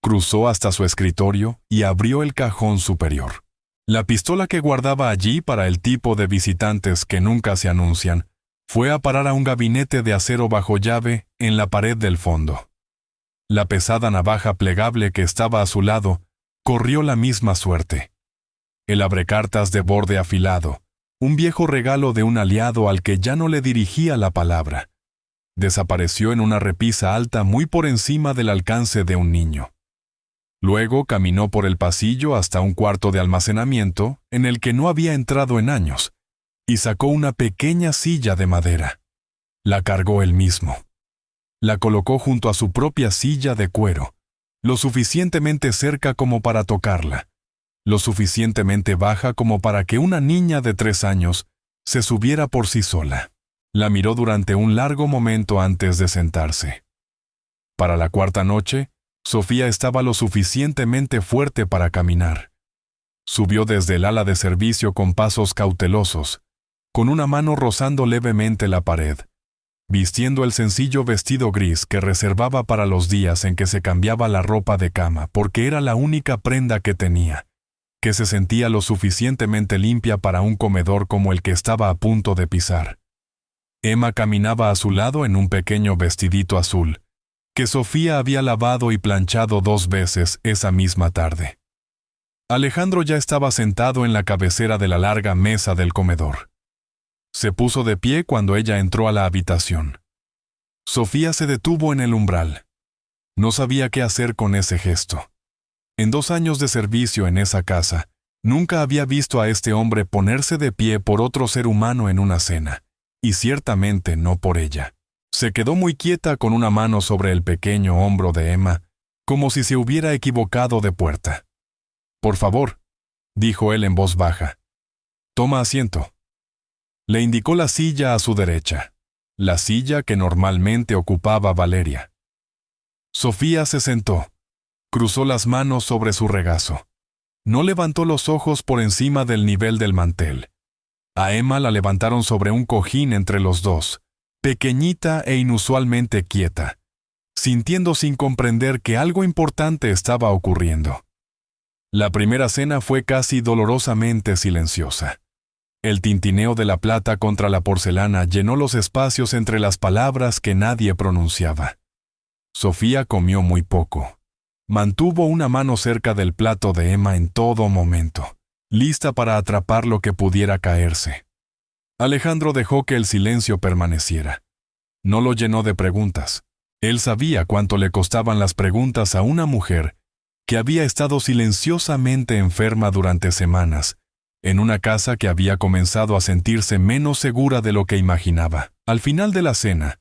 Cruzó hasta su escritorio y abrió el cajón superior. La pistola que guardaba allí para el tipo de visitantes que nunca se anuncian fue a parar a un gabinete de acero bajo llave en la pared del fondo. La pesada navaja plegable que estaba a su lado corrió la misma suerte. El abrecartas de borde afilado, un viejo regalo de un aliado al que ya no le dirigía la palabra, desapareció en una repisa alta muy por encima del alcance de un niño. Luego caminó por el pasillo hasta un cuarto de almacenamiento en el que no había entrado en años, y sacó una pequeña silla de madera. La cargó él mismo. La colocó junto a su propia silla de cuero, lo suficientemente cerca como para tocarla, lo suficientemente baja como para que una niña de 3 años se subiera por sí sola. La miró durante un largo momento antes de sentarse. Para la 4ª noche, Sofía estaba lo suficientemente fuerte para caminar. Subió desde el ala de servicio con pasos cautelosos, con una mano rozando levemente la pared, vistiendo el sencillo vestido gris que reservaba para los días en que se cambiaba la ropa de cama porque era la única prenda que tenía, que se sentía lo suficientemente limpia para un comedor como el que estaba a punto de pisar. Emma caminaba a su lado en un pequeño vestidito azul, que Sofía había lavado y planchado 2 veces esa misma tarde. Alejandro ya estaba sentado en la cabecera de la larga mesa del comedor. Se puso de pie cuando ella entró a la habitación. Sofía se detuvo en el umbral. No sabía qué hacer con ese gesto. En 2 años de servicio en esa casa, nunca había visto a este hombre ponerse de pie por otro ser humano en una cena, y ciertamente no por ella. Se quedó muy quieta con una mano sobre el pequeño hombro de Emma, como si se hubiera equivocado de puerta. «Por favor», dijo él en voz baja. «Toma asiento». Le indicó la silla a su derecha, la silla que normalmente ocupaba Valeria. Sofía se sentó, cruzó las manos sobre su regazo. No levantó los ojos por encima del nivel del mantel. A Emma la levantaron sobre un cojín entre los dos, pequeñita e inusualmente quieta, sintiendo sin comprender que algo importante estaba ocurriendo. La primera cena fue casi dolorosamente silenciosa. El tintineo de la plata contra la porcelana llenó los espacios entre las palabras que nadie pronunciaba. Sofía comió muy poco. Mantuvo una mano cerca del plato de Emma en todo momento, lista para atrapar lo que pudiera caerse. Alejandro dejó que el silencio permaneciera. No lo llenó de preguntas. Él sabía cuánto le costaban las preguntas a una mujer que había estado silenciosamente enferma durante semanas, en una casa que había comenzado a sentirse menos segura de lo que imaginaba. Al final de la cena,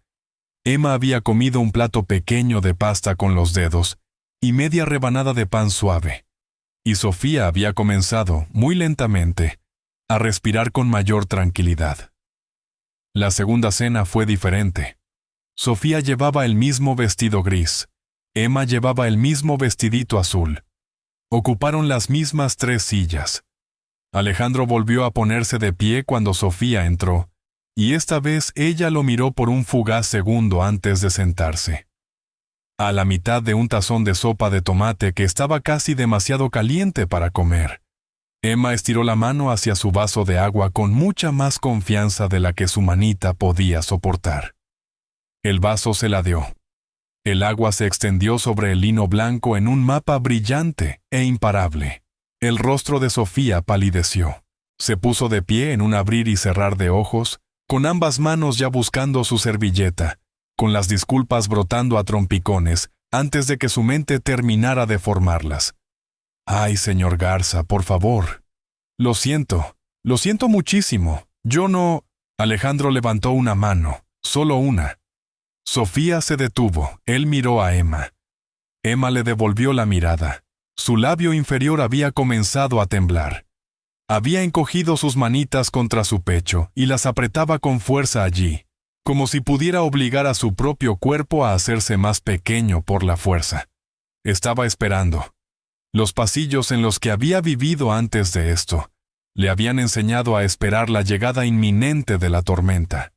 Emma había comido un plato pequeño de pasta con los dedos y media rebanada de pan suave. Y Sofía había comenzado, muy lentamente, a respirar con mayor tranquilidad. La segunda cena fue diferente. Sofía llevaba el mismo vestido gris. Emma llevaba el mismo vestidito azul. Ocuparon las mismas 3 sillas. Alejandro volvió a ponerse de pie cuando Sofía entró, y esta vez ella lo miró por un fugaz segundo antes de sentarse. A la mitad de un tazón de sopa de tomate que estaba casi demasiado caliente para comer, Emma estiró la mano hacia su vaso de agua con mucha más confianza de la que su manita podía soportar. El vaso se ladeó. El agua se extendió sobre el lino blanco en un mapa brillante e imparable. El rostro de Sofía palideció. Se puso de pie en un abrir y cerrar de ojos, con ambas manos ya buscando su servilleta, con las disculpas brotando a trompicones antes de que su mente terminara de formarlas. «Ay, señor Garza, por favor. Lo siento muchísimo. Yo no...» Alejandro levantó una mano, solo una. Sofía se detuvo. Él miró a Emma. Emma le devolvió la mirada. Su labio inferior había comenzado a temblar. Había encogido sus manitas contra su pecho y las apretaba con fuerza allí, como si pudiera obligar a su propio cuerpo a hacerse más pequeño por la fuerza. Estaba esperando. Los pasillos en los que había vivido antes de esto le habían enseñado a esperar la llegada inminente de la tormenta.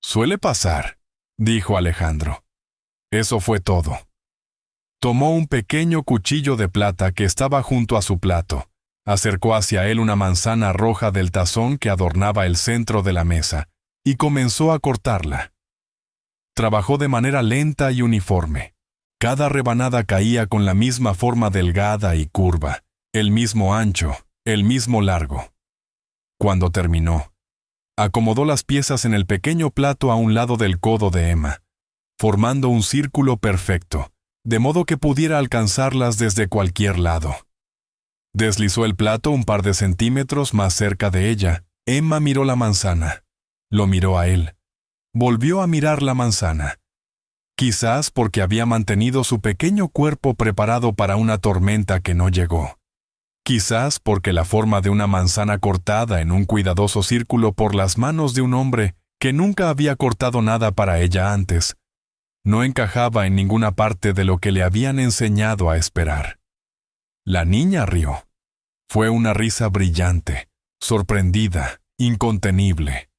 «Suele pasar», dijo Alejandro. Eso fue todo. Tomó un pequeño cuchillo de plata que estaba junto a su plato, acercó hacia él una manzana roja del tazón que adornaba el centro de la mesa, y comenzó a cortarla. Trabajó de manera lenta y uniforme. Cada rebanada caía con la misma forma delgada y curva, el mismo ancho, el mismo largo. Cuando terminó, acomodó las piezas en el pequeño plato a un lado del codo de Emma, formando un círculo perfecto, de modo que pudiera alcanzarlas desde cualquier lado. Deslizó el plato un par de centímetros más cerca de ella. Emma miró la manzana. Lo miró a él. Volvió a mirar la manzana. Quizás porque había mantenido su pequeño cuerpo preparado para una tormenta que no llegó. Quizás porque la forma de una manzana cortada en un cuidadoso círculo por las manos de un hombre que nunca había cortado nada para ella antes, no encajaba en ninguna parte de lo que le habían enseñado a esperar. La niña rió. Fue una risa brillante, sorprendida, incontenible.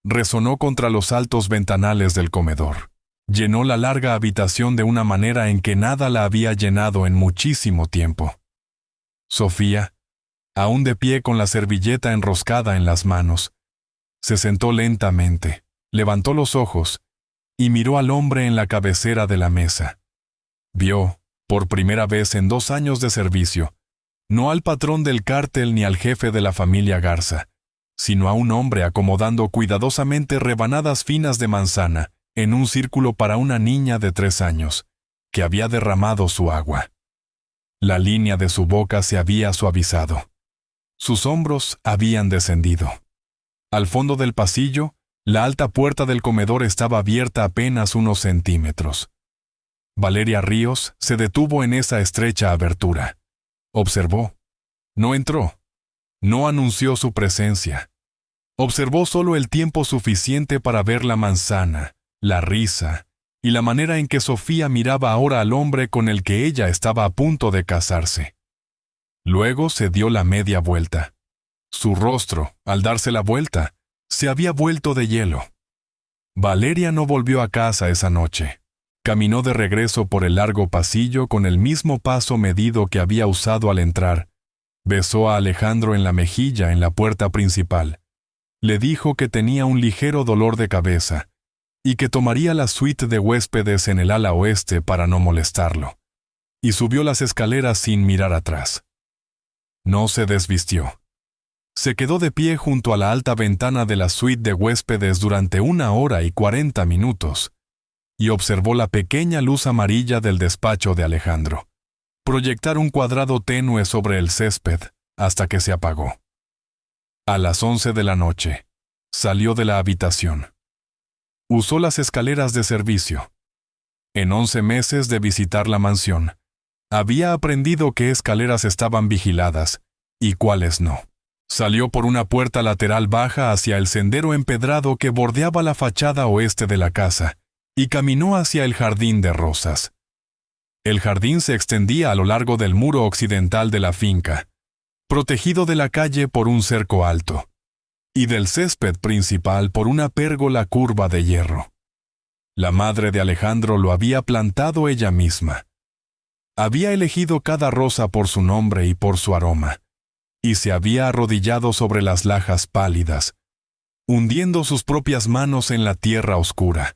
Resonó contra los altos ventanales del comedor. Llenó la larga habitación de una manera en que nada la había llenado en muchísimo tiempo. Sofía, aún de pie con la servilleta enroscada en las manos, se sentó lentamente, levantó los ojos y miró al hombre en la cabecera de la mesa. Vio, por primera vez en 2 años de servicio, no al patrón del cártel ni al jefe de la familia Garza, sino a un hombre acomodando cuidadosamente rebanadas finas de manzana en un círculo para una niña de 3 años, que había derramado su agua. La línea de su boca se había suavizado. Sus hombros habían descendido. Al fondo del pasillo, la alta puerta del comedor estaba abierta apenas unos centímetros. Valeria Ríos se detuvo en esa estrecha abertura. Observó. No entró. No anunció su presencia. Observó solo el tiempo suficiente para ver la manzana, la risa y la manera en que Sofía miraba ahora al hombre con el que ella estaba a punto de casarse. Luego se dio la media vuelta. Su rostro, al darse la vuelta, se había vuelto de hielo. Valeria no volvió a casa esa noche. Caminó de regreso por el largo pasillo con el mismo paso medido que había usado al entrar. Besó a Alejandro en la mejilla en la puerta principal. Le dijo que tenía un ligero dolor de cabeza y que tomaría la suite de huéspedes en el ala oeste para no molestarlo. Y subió las escaleras sin mirar atrás. No se desvistió. Se quedó de pie junto a la alta ventana de la suite de huéspedes durante 1 hora y 40 minutos y observó la pequeña luz amarilla del despacho de Alejandro proyectar un cuadrado tenue sobre el césped hasta que se apagó. A las 11 de la noche, salió de la habitación. Usó las escaleras de servicio. En 11 meses de visitar la mansión, Había aprendido qué escaleras estaban vigiladas y cuáles no. Salió por una puerta lateral baja hacia el sendero empedrado que bordeaba la fachada oeste de la casa y caminó hacia el jardín de rosas. El jardín se extendía a lo largo del muro occidental de la finca, protegido de la calle por un cerco alto, y del césped principal por una pérgola curva de hierro. La madre de Alejandro lo había plantado ella misma. Había elegido cada rosa por su nombre y por su aroma, y se había arrodillado sobre las lajas pálidas, hundiendo sus propias manos en la tierra oscura,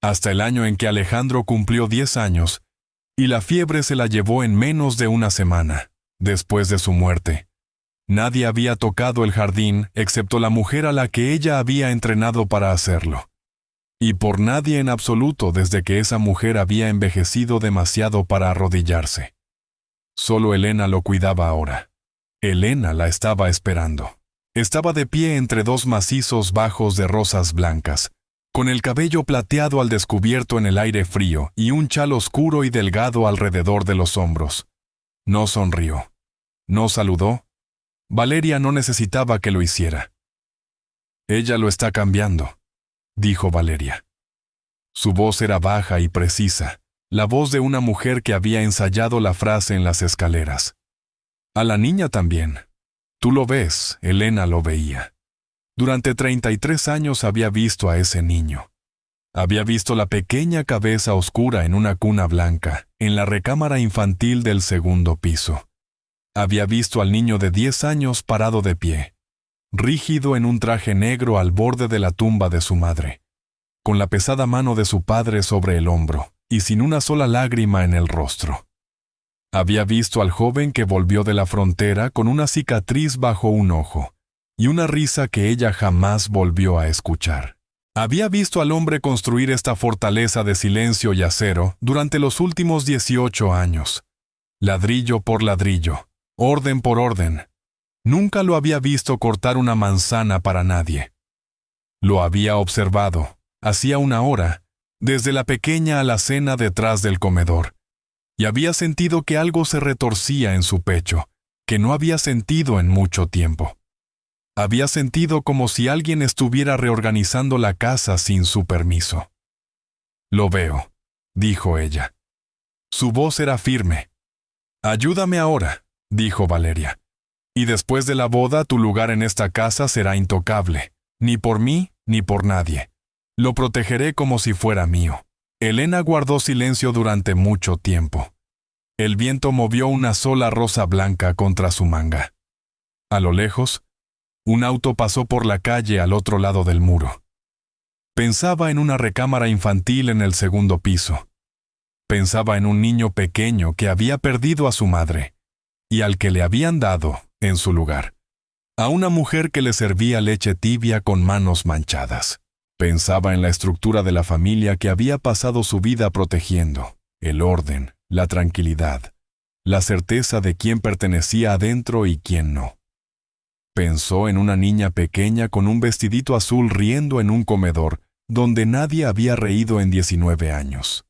hasta el año en que Alejandro cumplió 10 años, y la fiebre se la llevó en menos de una semana, después de su muerte. Nadie había tocado el jardín excepto la mujer a la que ella había entrenado para hacerlo. Y por nadie en absoluto desde que esa mujer había envejecido demasiado para arrodillarse. Solo Elena lo cuidaba ahora. Elena la estaba esperando. Estaba de pie entre dos macizos bajos de rosas blancas, con el cabello plateado al descubierto en el aire frío y un chal oscuro y delgado alrededor de los hombros. No sonrió. No saludó. Valeria no necesitaba que lo hiciera. «Ella lo está cambiando», dijo Valeria. Su voz era baja y precisa, la voz de una mujer que había ensayado la frase en las escaleras. A la niña también. Tú lo ves, Elena lo veía. Durante 33 años había visto a ese niño. Había visto la pequeña cabeza oscura en una cuna blanca, en la recámara infantil del segundo piso. Había visto al niño de 10 años parado de pie, rígido en un traje negro al borde de la tumba de su madre, con la pesada mano de su padre sobre el hombro y sin una sola lágrima en el rostro. Había visto al joven que volvió de la frontera con una cicatriz bajo un ojo y una risa que ella jamás volvió a escuchar. Había visto al hombre construir esta fortaleza de silencio y acero durante los últimos 18 años, ladrillo por ladrillo, orden por orden. Nunca lo había visto cortar una manzana para nadie. Lo había observado, hacía una hora, desde la pequeña alacena detrás del comedor, y había sentido que algo se retorcía en su pecho, que no había sentido en mucho tiempo. Había sentido como si alguien estuviera reorganizando la casa sin su permiso. «Lo veo», dijo ella. Su voz era firme. «Ayúdame ahora», dijo Valeria. «Y después de la boda tu lugar en esta casa será intocable, ni por mí ni por nadie. Lo protegeré como si fuera mío». Elena guardó silencio durante mucho tiempo. El viento movió una sola rosa blanca contra su manga. A lo lejos, un auto pasó por la calle al otro lado del muro. Pensaba en una recámara infantil en el segundo piso. Pensaba en un niño pequeño que había perdido a su madre y al que le habían dado, en su lugar, a una mujer que le servía leche tibia con manos manchadas. Pensaba en la estructura de la familia que había pasado su vida protegiendo, el orden, la tranquilidad, la certeza de quién pertenecía adentro y quién no. Pensó en una niña pequeña con un vestidito azul riendo en un comedor donde nadie había reído en 19 años.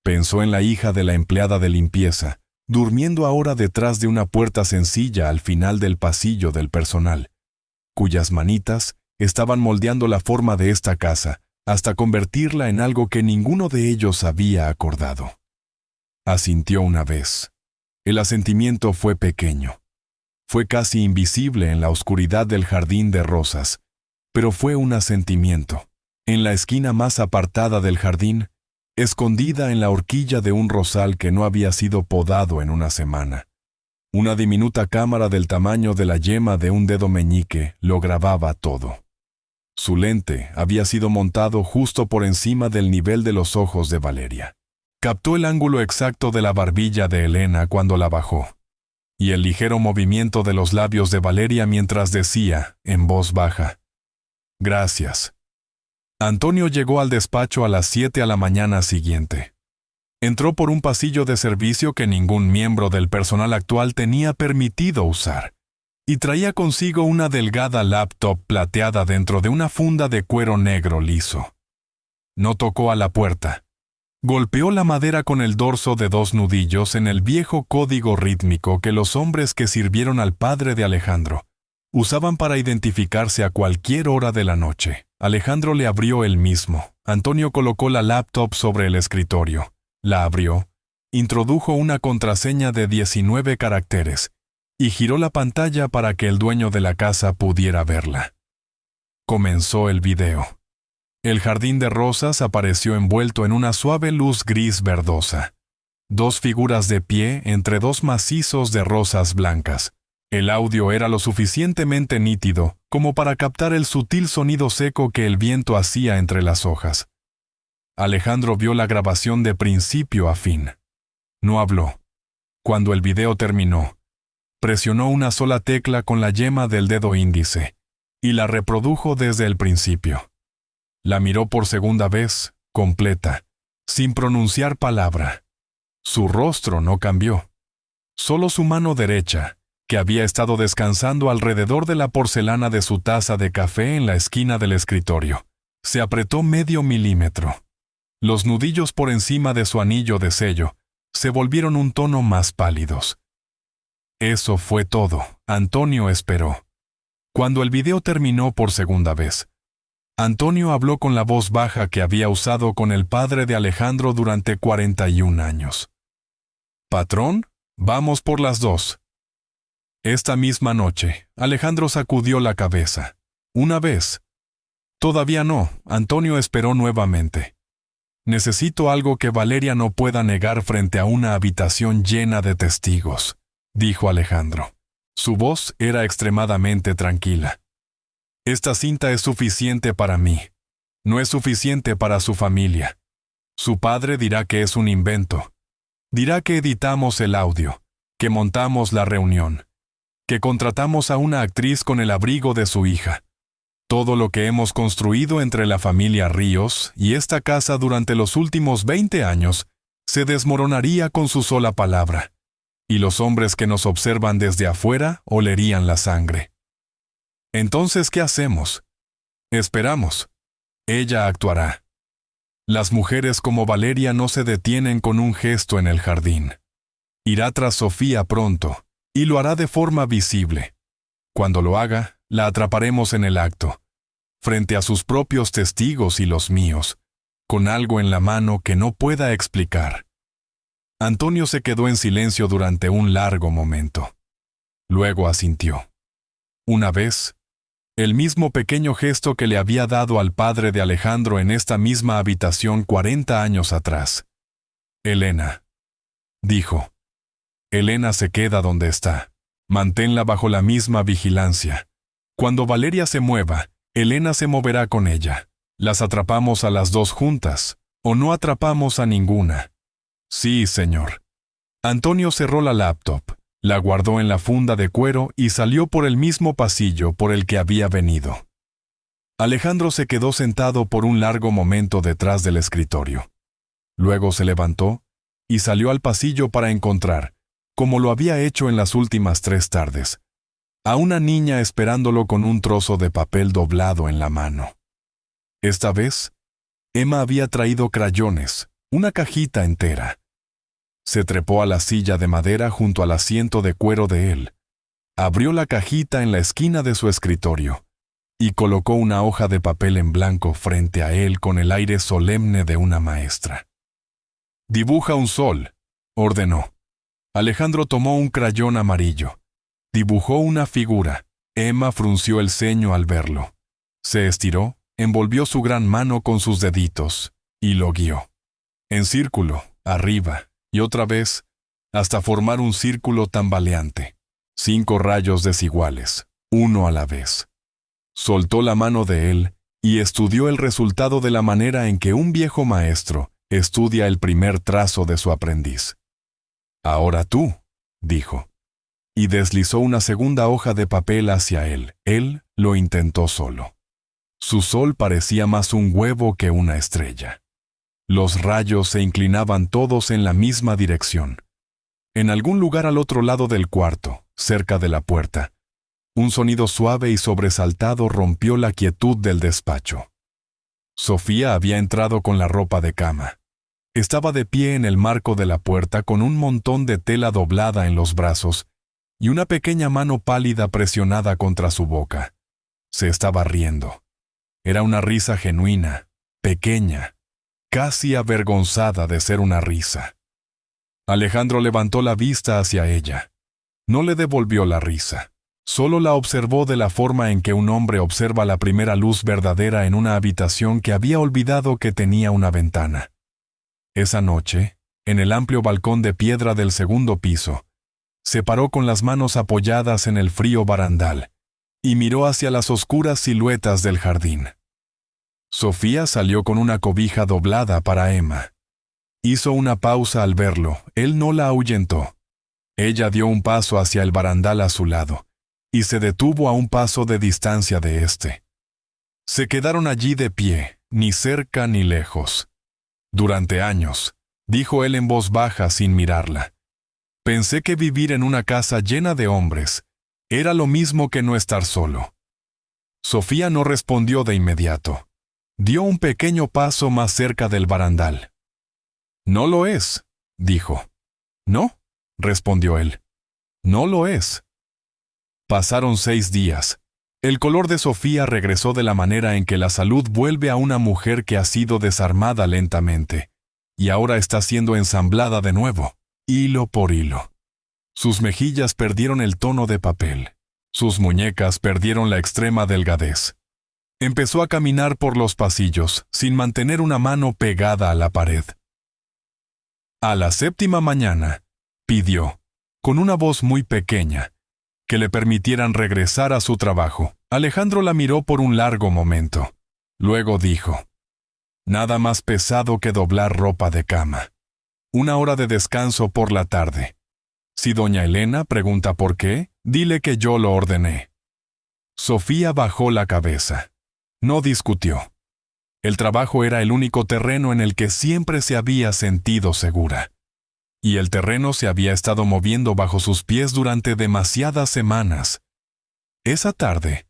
Pensó en la hija de la empleada de limpieza, durmiendo ahora detrás de una puerta sencilla al final del pasillo del personal, cuyas manitas estaban moldeando la forma de esta casa hasta convertirla en algo que ninguno de ellos había acordado. Asintió una vez. El asentimiento fue pequeño. Fue casi invisible en la oscuridad del jardín de rosas, pero fue un asentimiento. En la esquina más apartada del jardín, escondida en la horquilla de un rosal que no había sido podado en una semana, una diminuta cámara del tamaño de la yema de un dedo meñique lo grababa todo. Su lente había sido montado justo por encima del nivel de los ojos de Valeria. Captó el ángulo exacto de la barbilla de Elena cuando la bajó, y el ligero movimiento de los labios de Valeria mientras decía, en voz baja, «Gracias». Antonio llegó al despacho a las 7 a la mañana siguiente. Entró por un pasillo de servicio que ningún miembro del personal actual tenía permitido usar, y traía consigo una delgada laptop plateada dentro de una funda de cuero negro liso. No tocó a la puerta. Golpeó la madera con el dorso de 2 nudillos en el viejo código rítmico que los hombres que sirvieron al padre de Alejandro usaban para identificarse a cualquier hora de la noche. Alejandro le abrió él mismo. Antonio colocó la laptop sobre el escritorio. La abrió, introdujo una contraseña de 19 caracteres y giró la pantalla para que el dueño de la casa pudiera verla. Comenzó el video. El jardín de rosas apareció envuelto en una suave luz gris verdosa. 2 figuras de pie entre 2 macizos de rosas blancas. El audio era lo suficientemente nítido como para captar el sutil sonido seco que el viento hacía entre las hojas. Alejandro vio la grabación de principio a fin. No habló. Cuando el video terminó, presionó una sola tecla con la yema del dedo índice y la reprodujo desde el principio. La miró por segunda vez, completa, sin pronunciar palabra. Su rostro no cambió. Solo su mano derecha, que había estado descansando alrededor de la porcelana de su taza de café en la esquina del escritorio, se apretó medio milímetro. Los nudillos por encima de su anillo de sello se volvieron un tono más pálidos. Eso fue todo. Antonio esperó. Cuando el video terminó por segunda vez, Antonio habló con la voz baja que había usado con el padre de Alejandro durante 41 años. «Patrón, vamos por las 2». Esta misma noche, Alejandro sacudió la cabeza. Una vez. Todavía no, Antonio esperó nuevamente. «Necesito algo que Valeria no pueda negar frente a una habitación llena de testigos», dijo Alejandro. Su voz era extremadamente tranquila. «Esta cinta es suficiente para mí. No es suficiente para su familia. Su padre dirá que es un invento. Dirá que editamos el audio, que montamos la reunión, que contratamos a una actriz con el abrigo de su hija. Todo lo que hemos construido entre la familia Ríos y esta casa durante los últimos 20 años se desmoronaría con su sola palabra, y los hombres que nos observan desde afuera olerían la sangre. Entonces, ¿qué hacemos? Esperamos. Ella actuará. Las mujeres como Valeria no se detienen con un gesto en el jardín. Irá tras Sofía pronto, y lo hará de forma visible. Cuando lo haga, la atraparemos en el acto, frente a sus propios testigos y los míos, con algo en la mano que no pueda explicar. Antonio se quedó en silencio durante un largo momento. Luego asintió. Una vez, el mismo pequeño gesto que le había dado al padre de Alejandro en esta misma habitación 40 años atrás. «Elena», dijo. «Elena se queda donde está. Manténla bajo la misma vigilancia. Cuando Valeria se mueva, Elena se moverá con ella. Las atrapamos a las 2 juntas, o no atrapamos a ninguna». «Sí, señor». Antonio cerró la laptop, la guardó en la funda de cuero y salió por el mismo pasillo por el que había venido. Alejandro se quedó sentado por un largo momento detrás del escritorio. Luego se levantó y salió al pasillo para encontrar, como lo había hecho en las últimas 3 tardes, a una niña esperándolo con un trozo de papel doblado en la mano. Esta vez, Emma había traído crayones, una cajita entera. Se trepó a la silla de madera junto al asiento de cuero de él, abrió la cajita en la esquina de su escritorio y colocó una hoja de papel en blanco frente a él con el aire solemne de una maestra. «Dibuja un sol», ordenó. Alejandro tomó un crayón amarillo. Dibujó una figura. Emma frunció el ceño al verlo. Se estiró, envolvió su gran mano con sus deditos y lo guió. En círculo, arriba, y otra vez, hasta formar un círculo tambaleante. 5 rayos desiguales, uno a la vez. Soltó la mano de él y estudió el resultado de la manera en que un viejo maestro estudia el primer trazo de su aprendiz. «Ahora tú», dijo, y deslizó una segunda hoja de papel hacia él. Él lo intentó solo. Su sol parecía más un huevo que una estrella. Los rayos se inclinaban todos en la misma dirección. En algún lugar al otro lado del cuarto, cerca de la puerta, un sonido suave y sobresaltado rompió la quietud del despacho. Sofía había entrado con la ropa de cama. Estaba de pie en el marco de la puerta con un montón de tela doblada en los brazos y una pequeña mano pálida presionada contra su boca. Se estaba riendo. Era una risa genuina, pequeña, casi avergonzada de ser una risa. Alejandro levantó la vista hacia ella. No le devolvió la risa. Solo la observó de la forma en que un hombre observa la primera luz verdadera en una habitación que había olvidado que tenía una ventana. Esa noche, en el amplio balcón de piedra del segundo piso, se paró con las manos apoyadas en el frío barandal y miró hacia las oscuras siluetas del jardín. Sofía salió con una cobija doblada para Emma. Hizo una pausa al verlo. Él no la ahuyentó. Ella dio un paso hacia el barandal a su lado y se detuvo a un paso de distancia de éste. Se quedaron allí de pie, ni cerca ni lejos. Durante años, dijo él en voz baja sin mirarla, pensé que vivir en una casa llena de hombres era lo mismo que no estar solo. Sofía no respondió de inmediato. Dio un pequeño paso más cerca del barandal. No lo es, dijo. No, respondió él. No lo es. Pasaron 6 días. El color de Sofía regresó de la manera en que la salud vuelve a una mujer que ha sido desarmada lentamente, y ahora está siendo ensamblada de nuevo, hilo por hilo. Sus mejillas perdieron el tono de papel. Sus muñecas perdieron la extrema delgadez. Empezó a caminar por los pasillos, sin mantener una mano pegada a la pared. A la 7ª mañana, pidió, con una voz muy pequeña, que le permitieran regresar a su trabajo. Alejandro la miró por un largo momento. Luego dijo, nada más pesado que doblar ropa de cama. 1 hora de descanso por la tarde. Si doña Elena pregunta por qué, dile que yo lo ordené. Sofía bajó la cabeza. No discutió. El trabajo era el único terreno en el que siempre se había sentido segura. Y el terreno se había estado moviendo bajo sus pies durante demasiadas semanas. Esa tarde,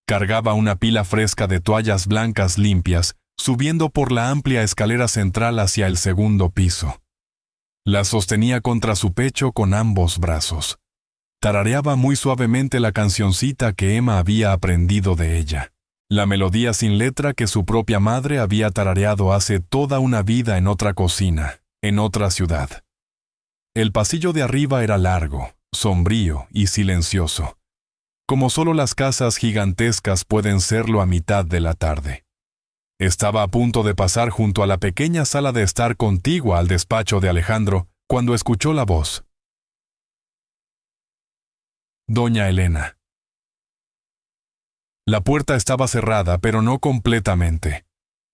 cargaba una pila fresca de toallas blancas limpias, subiendo por la amplia escalera central hacia el segundo piso. La sostenía contra su pecho con ambos brazos. Tarareaba muy suavemente la cancioncita que Emma había aprendido de ella. La melodía sin letra que su propia madre había tarareado hace toda una vida en otra cocina, en otra ciudad. El pasillo de arriba era largo, sombrío y silencioso, como solo las casas gigantescas pueden serlo a mitad de la tarde. Estaba a punto de pasar junto a la pequeña sala de estar contigua al despacho de Alejandro, cuando escuchó la voz. Doña Elena. La puerta estaba cerrada, pero no completamente.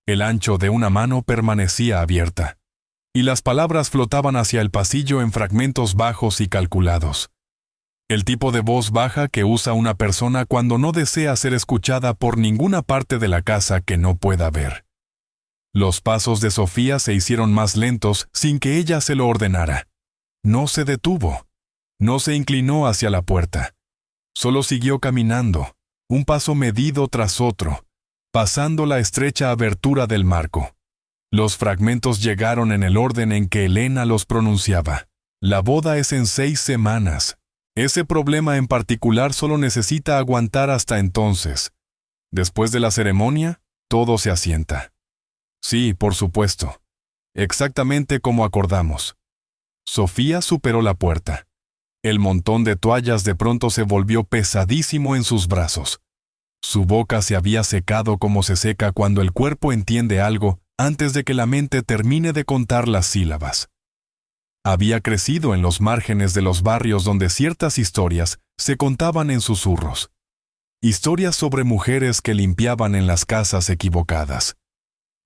El ancho de una mano permanecía abierta, y las palabras flotaban hacia el pasillo en fragmentos bajos y calculados. El tipo de voz baja que usa una persona cuando no desea ser escuchada por ninguna parte de la casa que no pueda ver. Los pasos de Sofía se hicieron más lentos sin que ella se lo ordenara. No se detuvo. No se inclinó hacia la puerta. Solo siguió caminando, un paso medido tras otro, pasando la estrecha abertura del marco. Los fragmentos llegaron en el orden en que Elena los pronunciaba. La boda es en 6 semanas. Ese problema en particular solo necesita aguantar hasta entonces. Después de la ceremonia, todo se asienta. Sí, por supuesto. Exactamente como acordamos. Sofía superó la puerta. El montón de toallas de pronto se volvió pesadísimo en sus brazos. Su boca se había secado como se seca cuando el cuerpo entiende algo antes de que la mente termine de contar las sílabas. Había crecido en los márgenes de los barrios donde ciertas historias se contaban en susurros. Historias sobre mujeres que limpiaban en las casas equivocadas.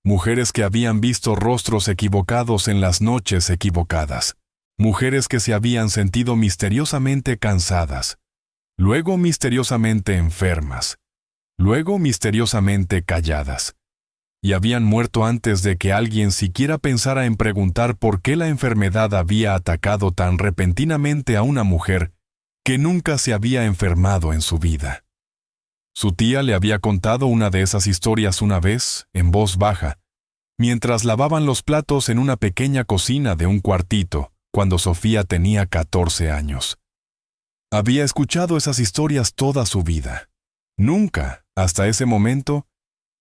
Mujeres que habían visto rostros equivocados en las noches equivocadas. Mujeres que se habían sentido misteriosamente cansadas. Luego misteriosamente enfermas. Luego misteriosamente calladas. Y habían muerto antes de que alguien siquiera pensara en preguntar por qué la enfermedad había atacado tan repentinamente a una mujer que nunca se había enfermado en su vida. Su tía le había contado una de esas historias una vez, en voz baja, mientras lavaban los platos en una pequeña cocina de un cuartito, cuando Sofía tenía 14 años. Había escuchado esas historias toda su vida. Nunca, hasta ese momento,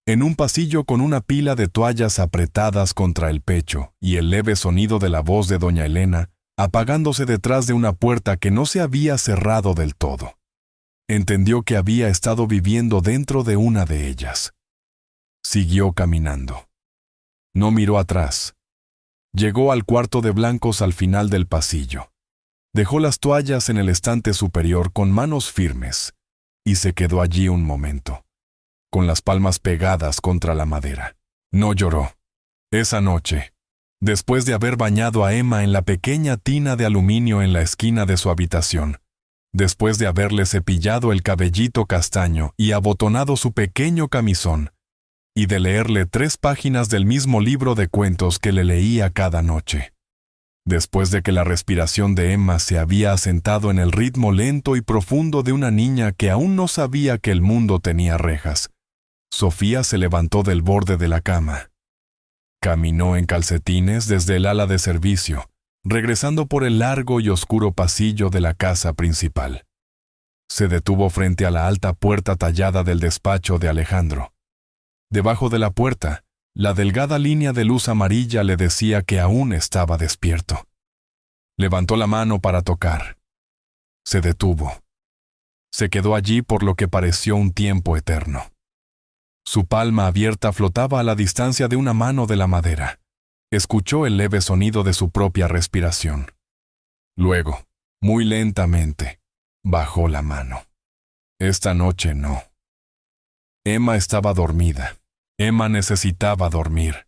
en un pasillo con una pila de toallas apretadas contra el pecho y el leve sonido de la voz de doña Elena, apagándose detrás de una puerta que no se había cerrado del todo. Entendió que había estado viviendo dentro de una de ellas. Siguió caminando. No miró atrás. Llegó al cuarto de blancos al final del pasillo. Dejó las toallas en el estante superior con manos firmes y se quedó allí un momento, con las palmas pegadas contra la madera. No lloró. Esa noche, después de haber bañado a Emma en la pequeña tina de aluminio en la esquina de su habitación, después de haberle cepillado el cabellito castaño y abotonado su pequeño camisón, y de leerle 3 páginas del mismo libro de cuentos que le leía cada noche. Después de que la respiración de Emma se había asentado en el ritmo lento y profundo de una niña que aún no sabía que el mundo tenía rejas, Sofía se levantó del borde de la cama. Caminó en calcetines desde el ala de servicio, regresando por el largo y oscuro pasillo de la casa principal. Se detuvo frente a la alta puerta tallada del despacho de Alejandro. Debajo de la puerta, la delgada línea de luz amarilla le decía que aún estaba despierto. Levantó la mano para tocar. Se detuvo. Se quedó allí por lo que pareció un tiempo eterno. Su palma abierta flotaba a la distancia de una mano de la madera. Escuchó el leve sonido de su propia respiración. Luego, muy lentamente, bajó la mano. Esta noche no. Emma estaba dormida. Emma necesitaba dormir.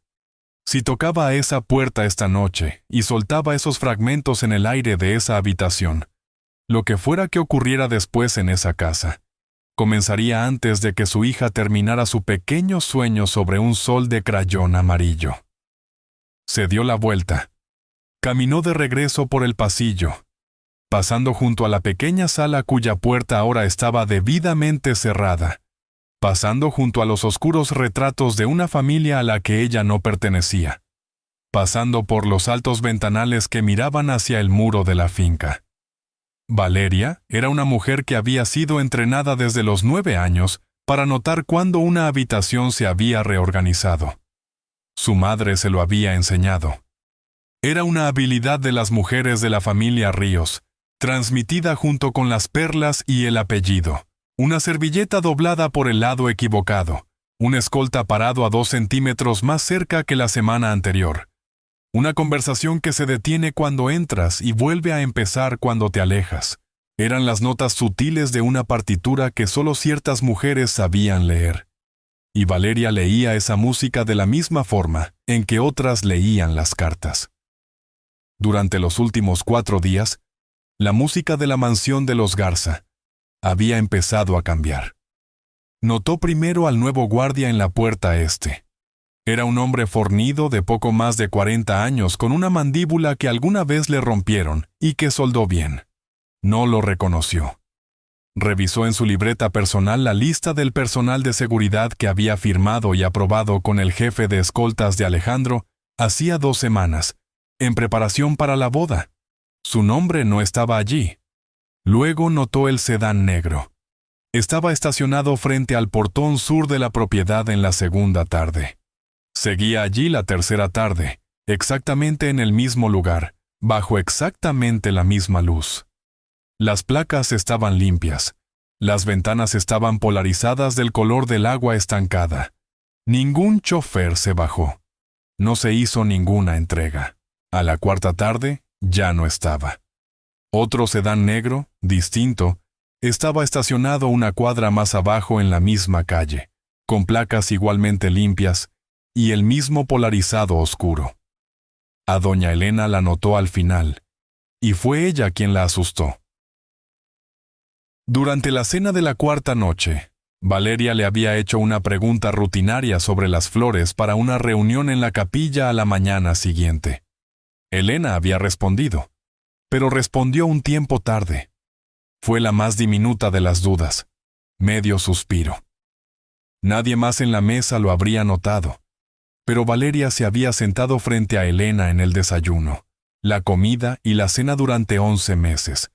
Si tocaba a esa puerta esta noche y soltaba esos fragmentos en el aire de esa habitación, lo que fuera que ocurriera después en esa casa, comenzaría antes de que su hija terminara su pequeño sueño sobre un sol de crayón amarillo. Se dio la vuelta. Caminó de regreso por el pasillo, pasando junto a la pequeña sala cuya puerta ahora estaba debidamente cerrada, pasando junto a los oscuros retratos de una familia a la que ella no pertenecía, pasando por los altos ventanales que miraban hacia el muro de la finca. Valeria era una mujer que había sido entrenada desde los 9 años para notar cuándo una habitación se había reorganizado. Su madre se lo había enseñado. Era una habilidad de las mujeres de la familia Ríos, transmitida junto con las perlas y el apellido. Una servilleta doblada por el lado equivocado, un escolta parado a 2 centímetros más cerca que la semana anterior. Una conversación que se detiene cuando entras y vuelve a empezar cuando te alejas. Eran las notas sutiles de una partitura que solo ciertas mujeres sabían leer. Y Valeria leía esa música de la misma forma en que otras leían las cartas. Durante los últimos 4 días, la música de la mansión de los Garza había empezado a cambiar. Notó primero al nuevo guardia en la puerta este. Era un hombre fornido de poco más de 40 años con una mandíbula que alguna vez le rompieron y que soldó bien. No lo reconoció. Revisó en su libreta personal la lista del personal de seguridad que había firmado y aprobado con el jefe de escoltas de Alejandro hacía 2 semanas, en preparación para la boda. Su nombre no estaba allí. Luego notó el sedán negro. Estaba estacionado frente al portón sur de la propiedad en la segunda tarde. Seguía allí la tercera tarde, exactamente en el mismo lugar, bajo exactamente la misma luz. Las placas estaban limpias. Las ventanas estaban polarizadas del color del agua estancada. Ningún chofer se bajó. No se hizo ninguna entrega. A la cuarta tarde, ya no estaba. Otro sedán negro, distinto, estaba estacionado una cuadra más abajo en la misma calle, con placas igualmente limpias y el mismo polarizado oscuro. A doña Elena la notó al final, y fue ella quien la asustó. Durante la cena de la cuarta noche, Valeria le había hecho una pregunta rutinaria sobre las flores para una reunión en la capilla a la mañana siguiente. Elena había respondido, pero respondió un tiempo tarde. Fue la más diminuta de las dudas. Medio suspiro. Nadie más en la mesa lo habría notado. pero Valeria se había sentado frente a Elena en el desayuno, la comida y la cena durante 11 meses,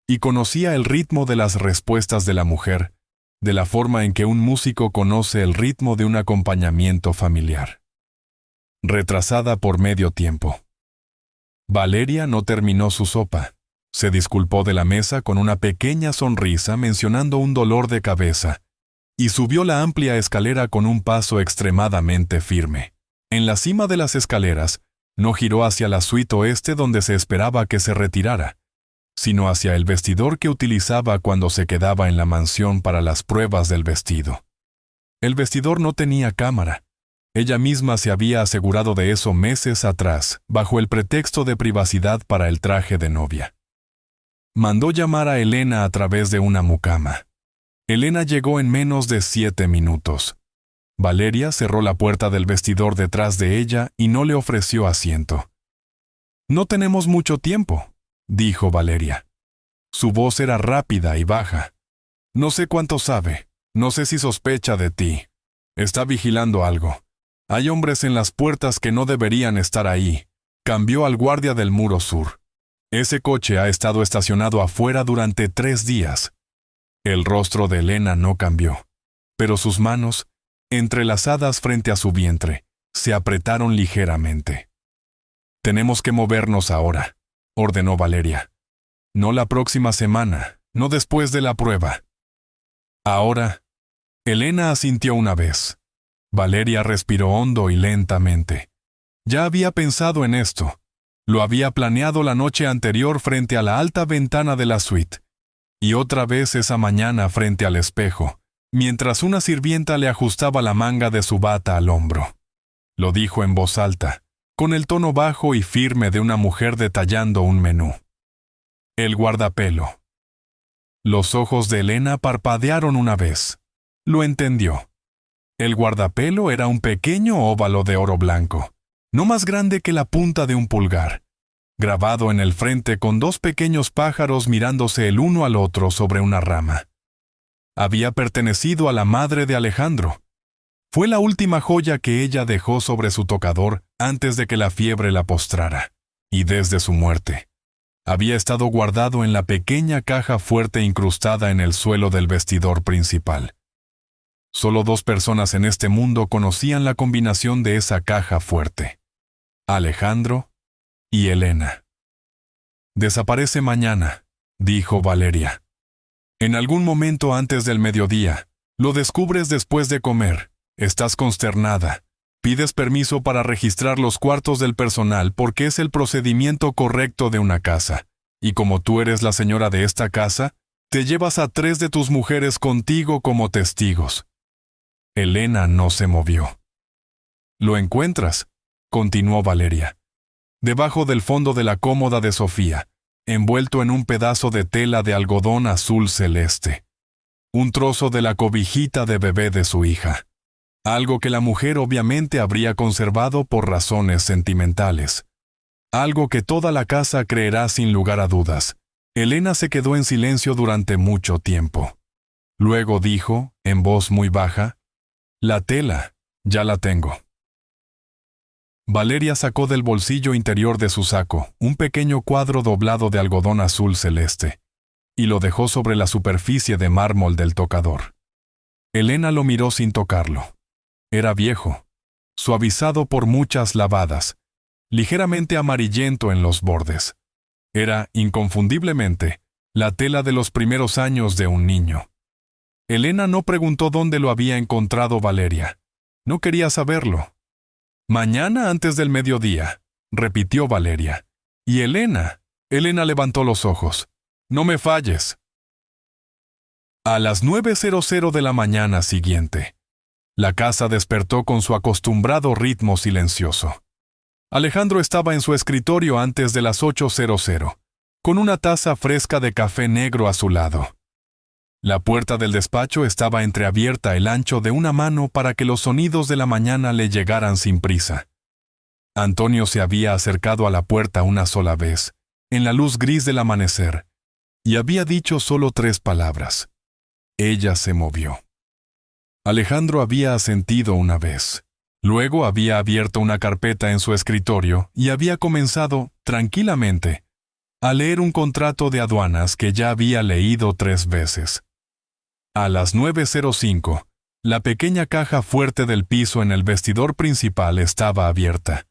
y conocía el ritmo de las respuestas de la mujer, de la forma en que un músico conoce el ritmo de un acompañamiento familiar. Retrasada por medio tiempo. Valeria no terminó su sopa. Se disculpó de la mesa con una pequeña sonrisa mencionando un dolor de cabeza, y subió la amplia escalera con un paso extremadamente firme. En la cima de las escaleras, no giró hacia la suite oeste donde se esperaba que se retirara, sino hacia el vestidor que utilizaba cuando se quedaba en la mansión para las pruebas del vestido. El vestidor no tenía cámara. Ella misma se había asegurado de eso meses atrás, bajo el pretexto de privacidad para el traje de novia. Mandó llamar a Elena a través de una mucama. Elena llegó en menos de 7 minutos. Valeria cerró la puerta del vestidor detrás de ella y no le ofreció asiento. «No tenemos mucho tiempo», dijo Valeria. Su voz era rápida y baja. «No sé cuánto sabe. No sé si sospecha de ti. Está vigilando algo. Hay hombres en las puertas que no deberían estar ahí». Cambió al guardia del muro sur. «Ese coche ha estado estacionado afuera durante 3 días». El rostro de Elena no cambió, pero sus manos, entrelazadas frente a su vientre, se apretaron ligeramente. «Tenemos que movernos ahora», ordenó Valeria. «No la próxima semana, no después de la prueba». «Ahora». Elena asintió una vez. Valeria respiró hondo y lentamente. Ya había pensado en esto. Lo había planeado la noche anterior frente a la alta ventana de la suite. Y otra vez esa mañana frente al espejo, mientras una sirvienta le ajustaba la manga de su bata al hombro. Lo dijo en voz alta, con el tono bajo y firme de una mujer detallando un menú. El guardapelo. Los ojos de Elena parpadearon una vez. Lo entendió. El guardapelo era un pequeño óvalo de oro blanco, no más grande que la punta de un pulgar, grabado en el frente con 2 pequeños pájaros mirándose el uno al otro sobre una rama. Había pertenecido a la madre de Alejandro. Fue la última joya que ella dejó sobre su tocador antes de que la fiebre la postrara, y desde su muerte. Había estado guardado en la pequeña caja fuerte incrustada en el suelo del vestidor principal. Solo 2 personas en este mundo conocían la combinación de esa caja fuerte: Alejandro y Elena. «Desaparece mañana», dijo Valeria. «En algún momento antes del mediodía. Lo descubres después de comer. Estás consternada. Pides permiso para registrar los cuartos del personal porque es el procedimiento correcto de una casa. Y como tú eres la señora de esta casa, te llevas a 3 de tus mujeres contigo como testigos». Elena no se movió. «Lo encuentras», continuó Valeria, «debajo del fondo de la cómoda de Sofía, envuelto en un pedazo de tela de algodón azul celeste. Un trozo de la cobijita de bebé de su hija. Algo que la mujer obviamente habría conservado por razones sentimentales. Algo que toda la casa creerá sin lugar a dudas». Elena se quedó en silencio durante mucho tiempo. Luego dijo, en voz muy baja: «La tela, ya la tengo». Valeria sacó del bolsillo interior de su saco un pequeño cuadro doblado de algodón azul celeste, y lo dejó sobre la superficie de mármol del tocador. Elena lo miró sin tocarlo. Era viejo, suavizado por muchas lavadas, ligeramente amarillento en los bordes. Era, inconfundiblemente, la tela de los primeros años de un niño. Elena no preguntó dónde lo había encontrado Valeria. No quería saberlo. «Mañana antes del mediodía», repitió Valeria. «Y Elena». Elena levantó los ojos. «No me falles». A las 9:00 de la mañana siguiente, la casa despertó con su acostumbrado ritmo silencioso. Alejandro estaba en su escritorio antes de las 8:00, con una taza fresca de café negro a su lado. La puerta del despacho estaba entreabierta el ancho de una mano para que los sonidos de la mañana le llegaran sin prisa. Antonio se había acercado a la puerta una sola vez, en la luz gris del amanecer, y había dicho solo 3 palabras. Ella se movió. Alejandro había asentido una vez. Luego había abierto una carpeta en su escritorio y había comenzado, tranquilamente, a leer un contrato de aduanas que ya había leído 3 veces. A las 9:05, la pequeña caja fuerte del piso en el vestidor principal estaba abierta.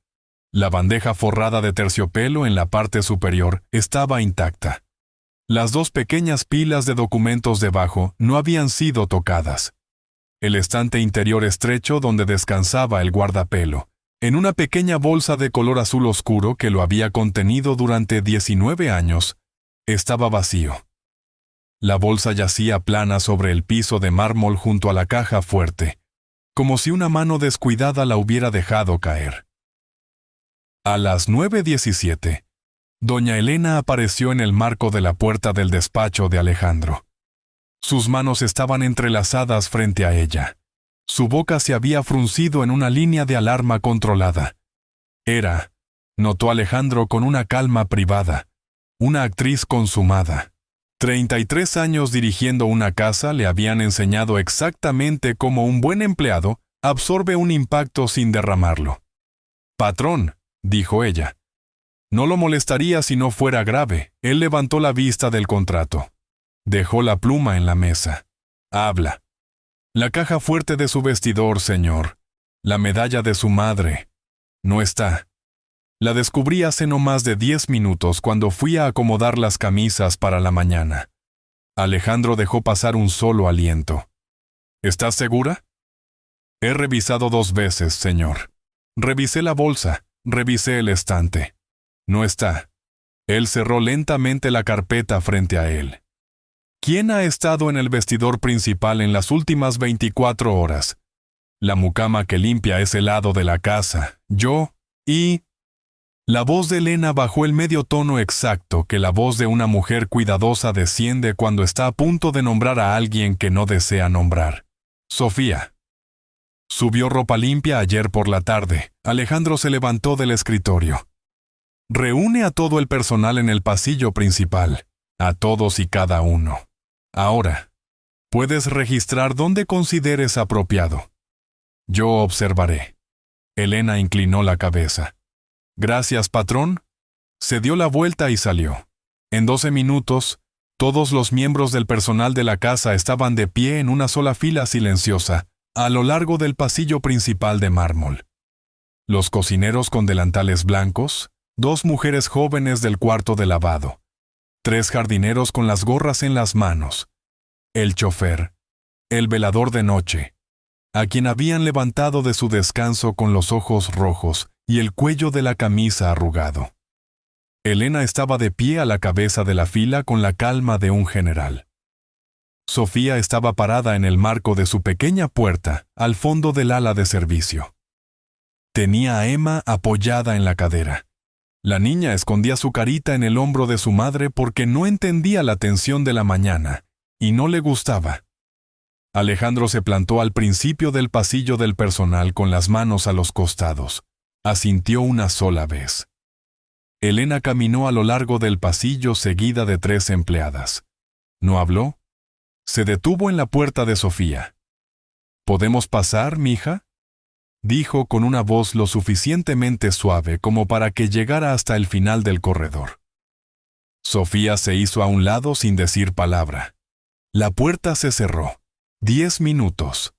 La bandeja forrada de terciopelo en la parte superior estaba intacta. Las 2 pequeñas pilas de documentos debajo no habían sido tocadas. El estante interior estrecho donde descansaba el guardapelo, en una pequeña bolsa de color azul oscuro que lo había contenido durante 19 años, estaba vacío. La bolsa yacía plana sobre el piso de mármol junto a la caja fuerte, como si una mano descuidada la hubiera dejado caer. A las 9:17, doña Elena apareció en el marco de la puerta del despacho de Alejandro. Sus manos estaban entrelazadas frente a ella. Su boca se había fruncido en una línea de alarma controlada. Era, notó Alejandro con una calma privada, una actriz consumada. 33 años dirigiendo una casa le habían enseñado exactamente cómo un buen empleado absorbe un impacto sin derramarlo. «Patrón», dijo ella. «No lo molestaría si no fuera grave». Él levantó la vista del contrato. Dejó la pluma en la mesa. «Habla». «La caja fuerte de su vestidor, señor. La medalla de su madre. No está. La descubrí hace no más de 10 minutos cuando fui a acomodar las camisas para la mañana». Alejandro dejó pasar un solo aliento. «¿Estás segura?» «He revisado 2 veces, señor. Revisé la bolsa, revisé el estante. No está». Él cerró lentamente la carpeta frente a él. «¿Quién ha estado en el vestidor principal en las últimas 24 horas? La mucama que limpia ese lado de la casa, yo y...» La voz de Elena bajó el medio tono exacto que la voz de una mujer cuidadosa desciende cuando está a punto de nombrar a alguien que no desea nombrar. «Sofía». «Subió ropa limpia ayer por la tarde». Alejandro se levantó del escritorio. «Reúne a todo el personal en el pasillo principal, a todos y cada uno. Ahora, puedes registrar donde consideres apropiado. Yo observaré». Elena inclinó la cabeza. «Gracias, patrón». Se dio la vuelta y salió. En 12 minutos, todos los miembros del personal de la casa estaban de pie en una sola fila silenciosa, a lo largo del pasillo principal de mármol. Los cocineros con delantales blancos, 2 mujeres jóvenes del cuarto de lavado, 3 jardineros con las gorras en las manos, el chofer, el velador de noche, a quien habían levantado de su descanso con los ojos rojos y el cuello de la camisa arrugado. Elena estaba de pie a la cabeza de la fila con la calma de un general. Sofía estaba parada en el marco de su pequeña puerta, al fondo del ala de servicio. Tenía a Emma apoyada en la cadera. La niña escondía su carita en el hombro de su madre porque no entendía la tensión de la mañana, y no le gustaba. Alejandro se plantó al principio del pasillo del personal con las manos a los costados. Asintió una sola vez. Elena caminó a lo largo del pasillo seguida de 3 empleadas. No habló. Se detuvo en la puerta de Sofía. «¿Podemos pasar, mija?», dijo con una voz lo suficientemente suave como para que llegara hasta el final del corredor. Sofía se hizo a un lado sin decir palabra. La puerta se cerró. 10 minutos.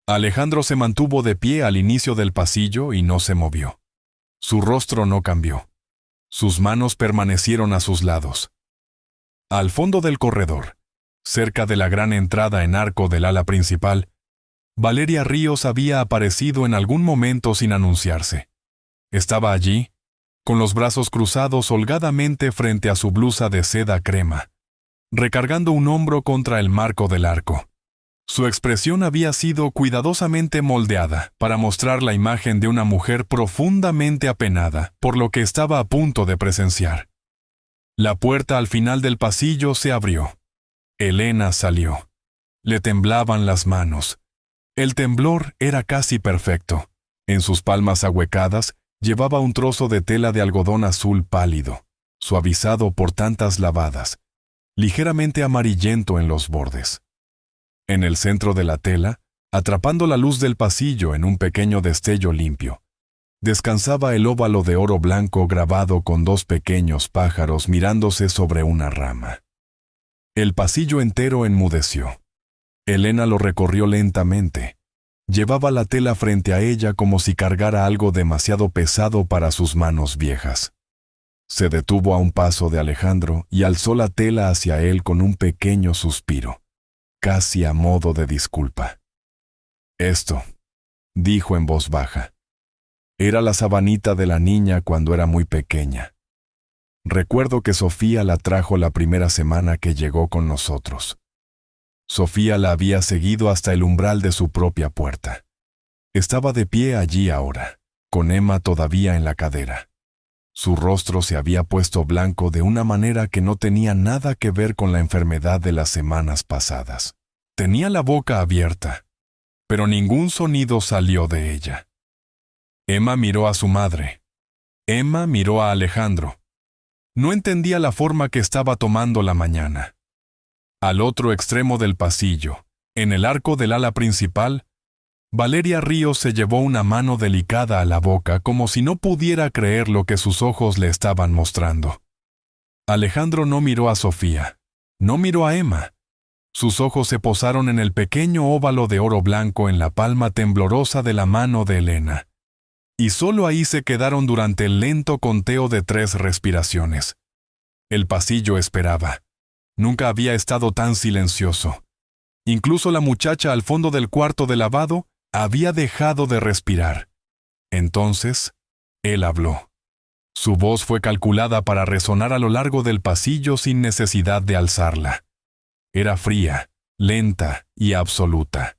Alejandro se mantuvo de pie al inicio del pasillo y no se movió. Su rostro no cambió. Sus manos permanecieron a sus lados. Al fondo del corredor, cerca de la gran entrada en arco del ala principal, Valeria Ríos había aparecido en algún momento sin anunciarse. Estaba allí, con los brazos cruzados holgadamente frente a su blusa de seda crema, recargando un hombro contra el marco del arco. Su expresión había sido cuidadosamente moldeada para mostrar la imagen de una mujer profundamente apenada por lo que estaba a punto de presenciar. La puerta al final del pasillo se abrió. Elena salió. Le temblaban las manos. El temblor era casi perfecto. En sus palmas ahuecadas llevaba un trozo de tela de algodón azul pálido, suavizado por tantas lavadas, ligeramente amarillento en los bordes. En el centro de la tela, Atrapando la luz del pasillo en un pequeño destello limpio, descansaba el óvalo de oro blanco grabado con dos pequeños pájaros mirándose sobre una rama. El pasillo entero enmudeció. Elena lo recorrió lentamente. Llevaba la tela frente a ella como si cargara algo demasiado pesado para sus manos viejas. Se detuvo a un paso de Alejandro y alzó la tela hacia él con un pequeño suspiro, casi a modo de disculpa. «Esto», dijo en voz baja. Era la sabanita de la niña cuando era muy pequeña. Recuerdo que Sofía la trajo la primera semana que llegó con nosotros. Sofía la había seguido hasta el umbral de su propia puerta. Estaba de pie allí ahora, con Emma todavía en la cadera. Su rostro se había puesto blanco de una manera que no tenía nada que ver con la enfermedad de las semanas pasadas. Tenía la boca abierta, pero ningún sonido salió de ella. Emma miró a su madre. Emma miró a Alejandro. No entendía la forma que estaba tomando la mañana. Al otro extremo del pasillo, en el arco del ala principal, Valeria Ríos se llevó una mano delicada a la boca como si no pudiera creer lo que sus ojos le estaban mostrando. Alejandro no miró a Sofía, no miró a Emma. Sus ojos se posaron en el pequeño óvalo de oro blanco en la palma temblorosa de la mano de Elena. Y solo ahí se quedaron durante el lento conteo de 3 respiraciones. El pasillo esperaba. Nunca había estado tan silencioso. Incluso la muchacha al fondo del cuarto de lavado había dejado de respirar. Entonces, él habló. Su voz fue calculada para resonar a lo largo del pasillo sin necesidad de alzarla. Era fría, lenta y absoluta.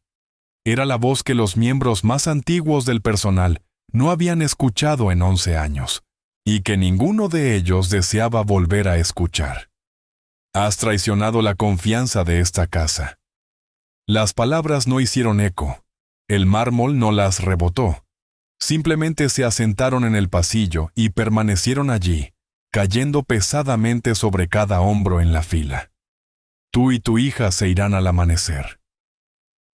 Era la voz que los miembros más antiguos del personal no habían escuchado en 11 años, y que ninguno de ellos deseaba volver a escuchar. Has traicionado la confianza de esta casa. Las palabras no hicieron eco. El mármol no las rebotó. Simplemente se asentaron en el pasillo y permanecieron allí, cayendo pesadamente sobre cada hombro en la fila. Tú y tu hija se irán al amanecer.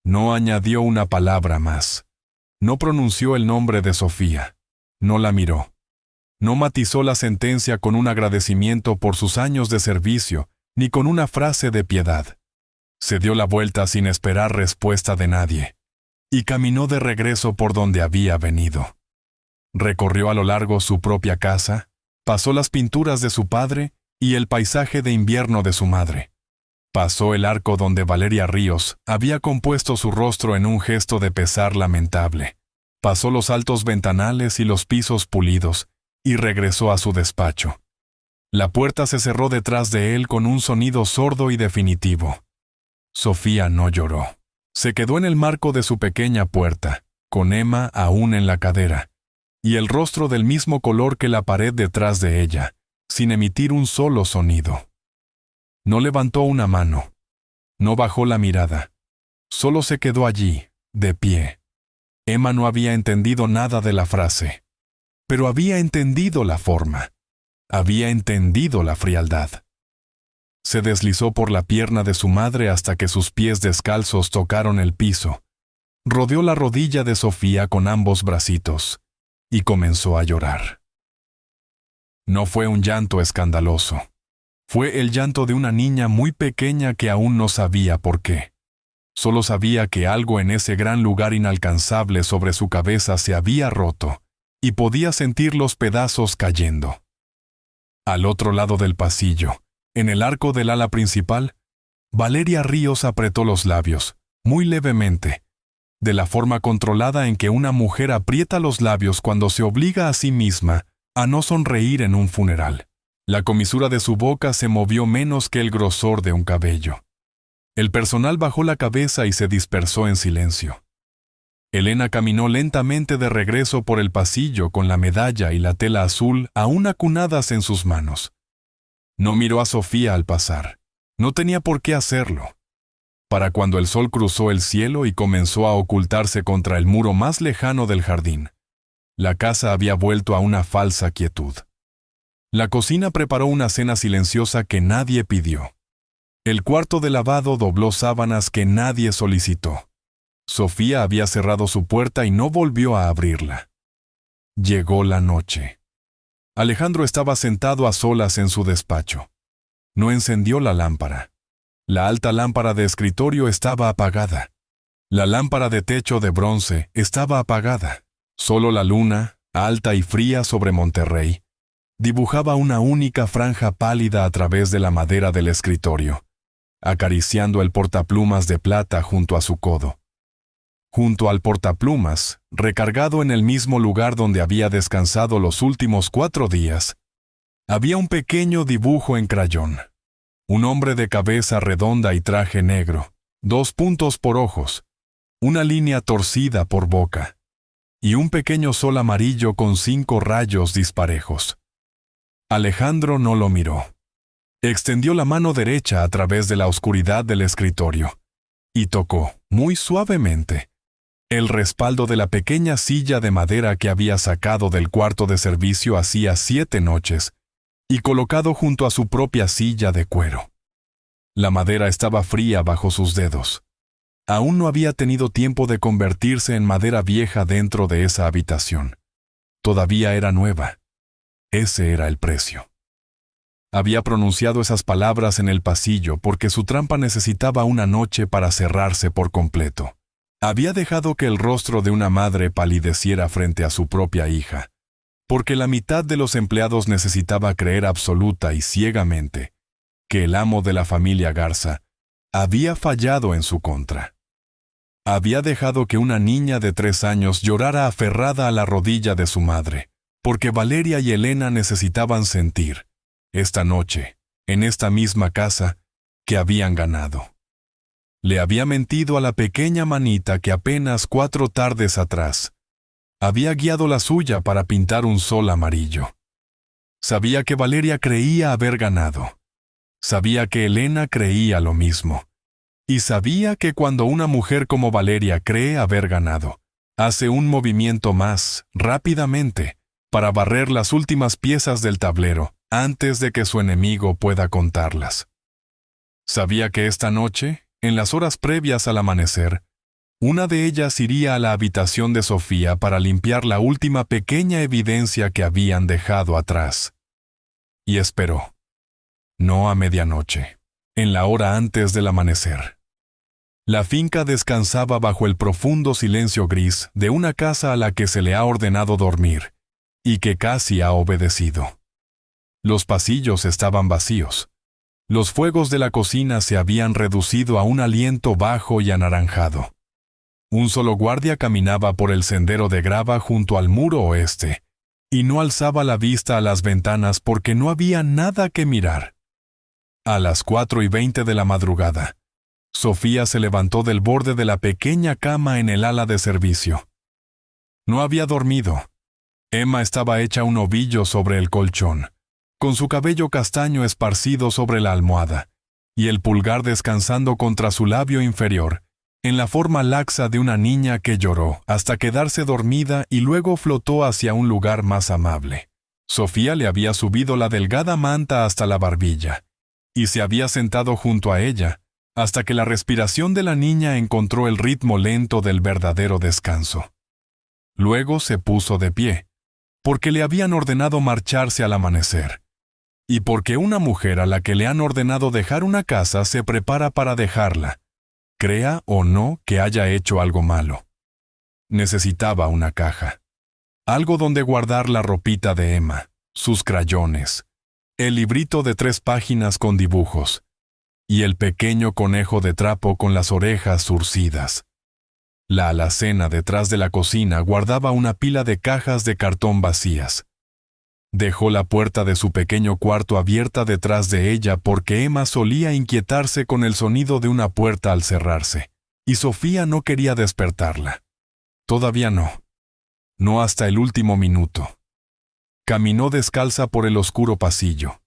No añadió una palabra más. No pronunció el nombre de Sofía. No la miró. No matizó la sentencia con un agradecimiento por sus años de servicio, ni con una frase de piedad. Se dio la vuelta sin esperar respuesta de nadie, y caminó de regreso por donde había venido. Recorrió a lo largo su propia casa, pasó las pinturas de su padre y el paisaje de invierno de su madre. Pasó el arco donde Valeria Ríos había compuesto su rostro en un gesto de pesar lamentable. Pasó los altos ventanales y los pisos pulidos, y regresó a su despacho. La puerta se cerró detrás de él con un sonido sordo y definitivo. Sofía no lloró. Se quedó en el marco de su pequeña puerta, con Emma aún en la cadera, y el rostro del mismo color que la pared detrás de ella, sin emitir un solo sonido. No levantó una mano. No bajó la mirada. Solo se quedó allí, de pie. Emma no había entendido nada de la frase, pero había entendido la forma. Había entendido la frialdad. Se deslizó por la pierna de su madre hasta que sus pies descalzos tocaron el piso. Rodeó la rodilla de Sofía con ambos bracitos y comenzó a llorar. No fue un llanto escandaloso. Fue el llanto de una niña muy pequeña que aún no sabía por qué. Solo sabía que algo en ese gran lugar inalcanzable sobre su cabeza se había roto y podía sentir los pedazos cayendo. Al otro lado del pasillo, en el arco del ala principal, Valeria Ríos apretó los labios, muy levemente, de la forma controlada en que una mujer aprieta los labios cuando se obliga a sí misma a no sonreír en un funeral. La comisura de su boca se movió menos que el grosor de un cabello. El personal bajó la cabeza y se dispersó en silencio. Elena caminó lentamente de regreso por el pasillo con la medalla y la tela azul aún acunadas en sus manos. No miró a Sofía al pasar. No tenía por qué hacerlo. Para cuando el sol cruzó el cielo y comenzó a ocultarse contra el muro más lejano del jardín, la casa había vuelto a una falsa quietud. La cocina preparó una cena silenciosa que nadie pidió. El cuarto de lavado dobló sábanas que nadie solicitó. Sofía había cerrado su puerta y no volvió a abrirla. Llegó la noche. Alejandro estaba sentado a solas en su despacho. No encendió la lámpara. La alta lámpara de escritorio estaba apagada. La lámpara de techo de bronce estaba apagada. Solo la luna, alta y fría sobre Monterrey, dibujaba una única franja pálida a través de la madera del escritorio, acariciando el portaplumas de plata junto a su codo. Junto al portaplumas, recargado en el mismo lugar donde había descansado los últimos 4 días, había un pequeño dibujo en crayón. Un hombre de cabeza redonda y traje negro, 2 puntos por ojos, una línea torcida por boca, y un pequeño sol amarillo con 5 rayos disparejos. Alejandro no lo miró. Extendió la mano derecha a través de la oscuridad del escritorio y tocó, muy suavemente, el respaldo de la pequeña silla de madera que había sacado del cuarto de servicio hacía 7 noches y colocado junto a su propia silla de cuero. La madera estaba fría bajo sus dedos. Aún no había tenido tiempo de convertirse en madera vieja dentro de esa habitación. Todavía era nueva. Ese era el precio. Había pronunciado esas palabras en el pasillo porque su trampa necesitaba una noche para cerrarse por completo. Había dejado que el rostro de una madre palideciera frente a su propia hija, porque la mitad de los empleados necesitaba creer absoluta y ciegamente que el amo de la familia Garza había fallado en su contra. Había dejado que una niña de 3 años llorara aferrada a la rodilla de su madre, porque Valeria y Elena necesitaban sentir, esta noche, en esta misma casa, que habían ganado. Le había mentido a la pequeña manita que apenas 4 tardes atrás había guiado la suya para pintar un sol amarillo. Sabía que Valeria creía haber ganado. Sabía que Elena creía lo mismo. Y sabía que cuando una mujer como Valeria cree haber ganado, hace un movimiento más, rápidamente, para barrer las últimas piezas del tablero antes de que su enemigo pueda contarlas. Sabía que esta noche, en las horas previas al amanecer, una de ellas iría a la habitación de Sofía para limpiar la última pequeña evidencia que habían dejado atrás. Y esperó. No a medianoche, en la hora antes del amanecer. La finca descansaba bajo el profundo silencio gris de una casa a la que se le ha ordenado dormir, y que casi ha obedecido. Los pasillos estaban vacíos. Los fuegos de la cocina se habían reducido a un aliento bajo y anaranjado. Un solo guardia caminaba por el sendero de grava junto al muro oeste, y no alzaba la vista a las ventanas porque no había nada que mirar. A las 4:20 de la madrugada, Sofía se levantó del borde de la pequeña cama en el ala de servicio. No había dormido. Emma estaba hecha un ovillo sobre el colchón, con su cabello castaño esparcido sobre la almohada, y el pulgar descansando contra su labio inferior, en la forma laxa de una niña que lloró hasta quedarse dormida y luego flotó hacia un lugar más amable. Sofía le había subido la delgada manta hasta la barbilla, y se había sentado junto a ella, hasta que la respiración de la niña encontró el ritmo lento del verdadero descanso. Luego se puso de pie, porque le habían ordenado marcharse al amanecer, y porque una mujer a la que le han ordenado dejar una casa se prepara para dejarla, crea o no que haya hecho algo malo. Necesitaba una caja, algo donde guardar la ropita de Emma, sus crayones, el librito de 3 páginas con dibujos, y el pequeño conejo de trapo con las orejas zurcidas. La alacena detrás de la cocina guardaba una pila de cajas de cartón vacías. Dejó la puerta de su pequeño cuarto abierta detrás de ella porque Emma solía inquietarse con el sonido de una puerta al cerrarse, y Sofía no quería despertarla. Todavía no. No hasta el último minuto. Caminó descalza por el oscuro pasillo.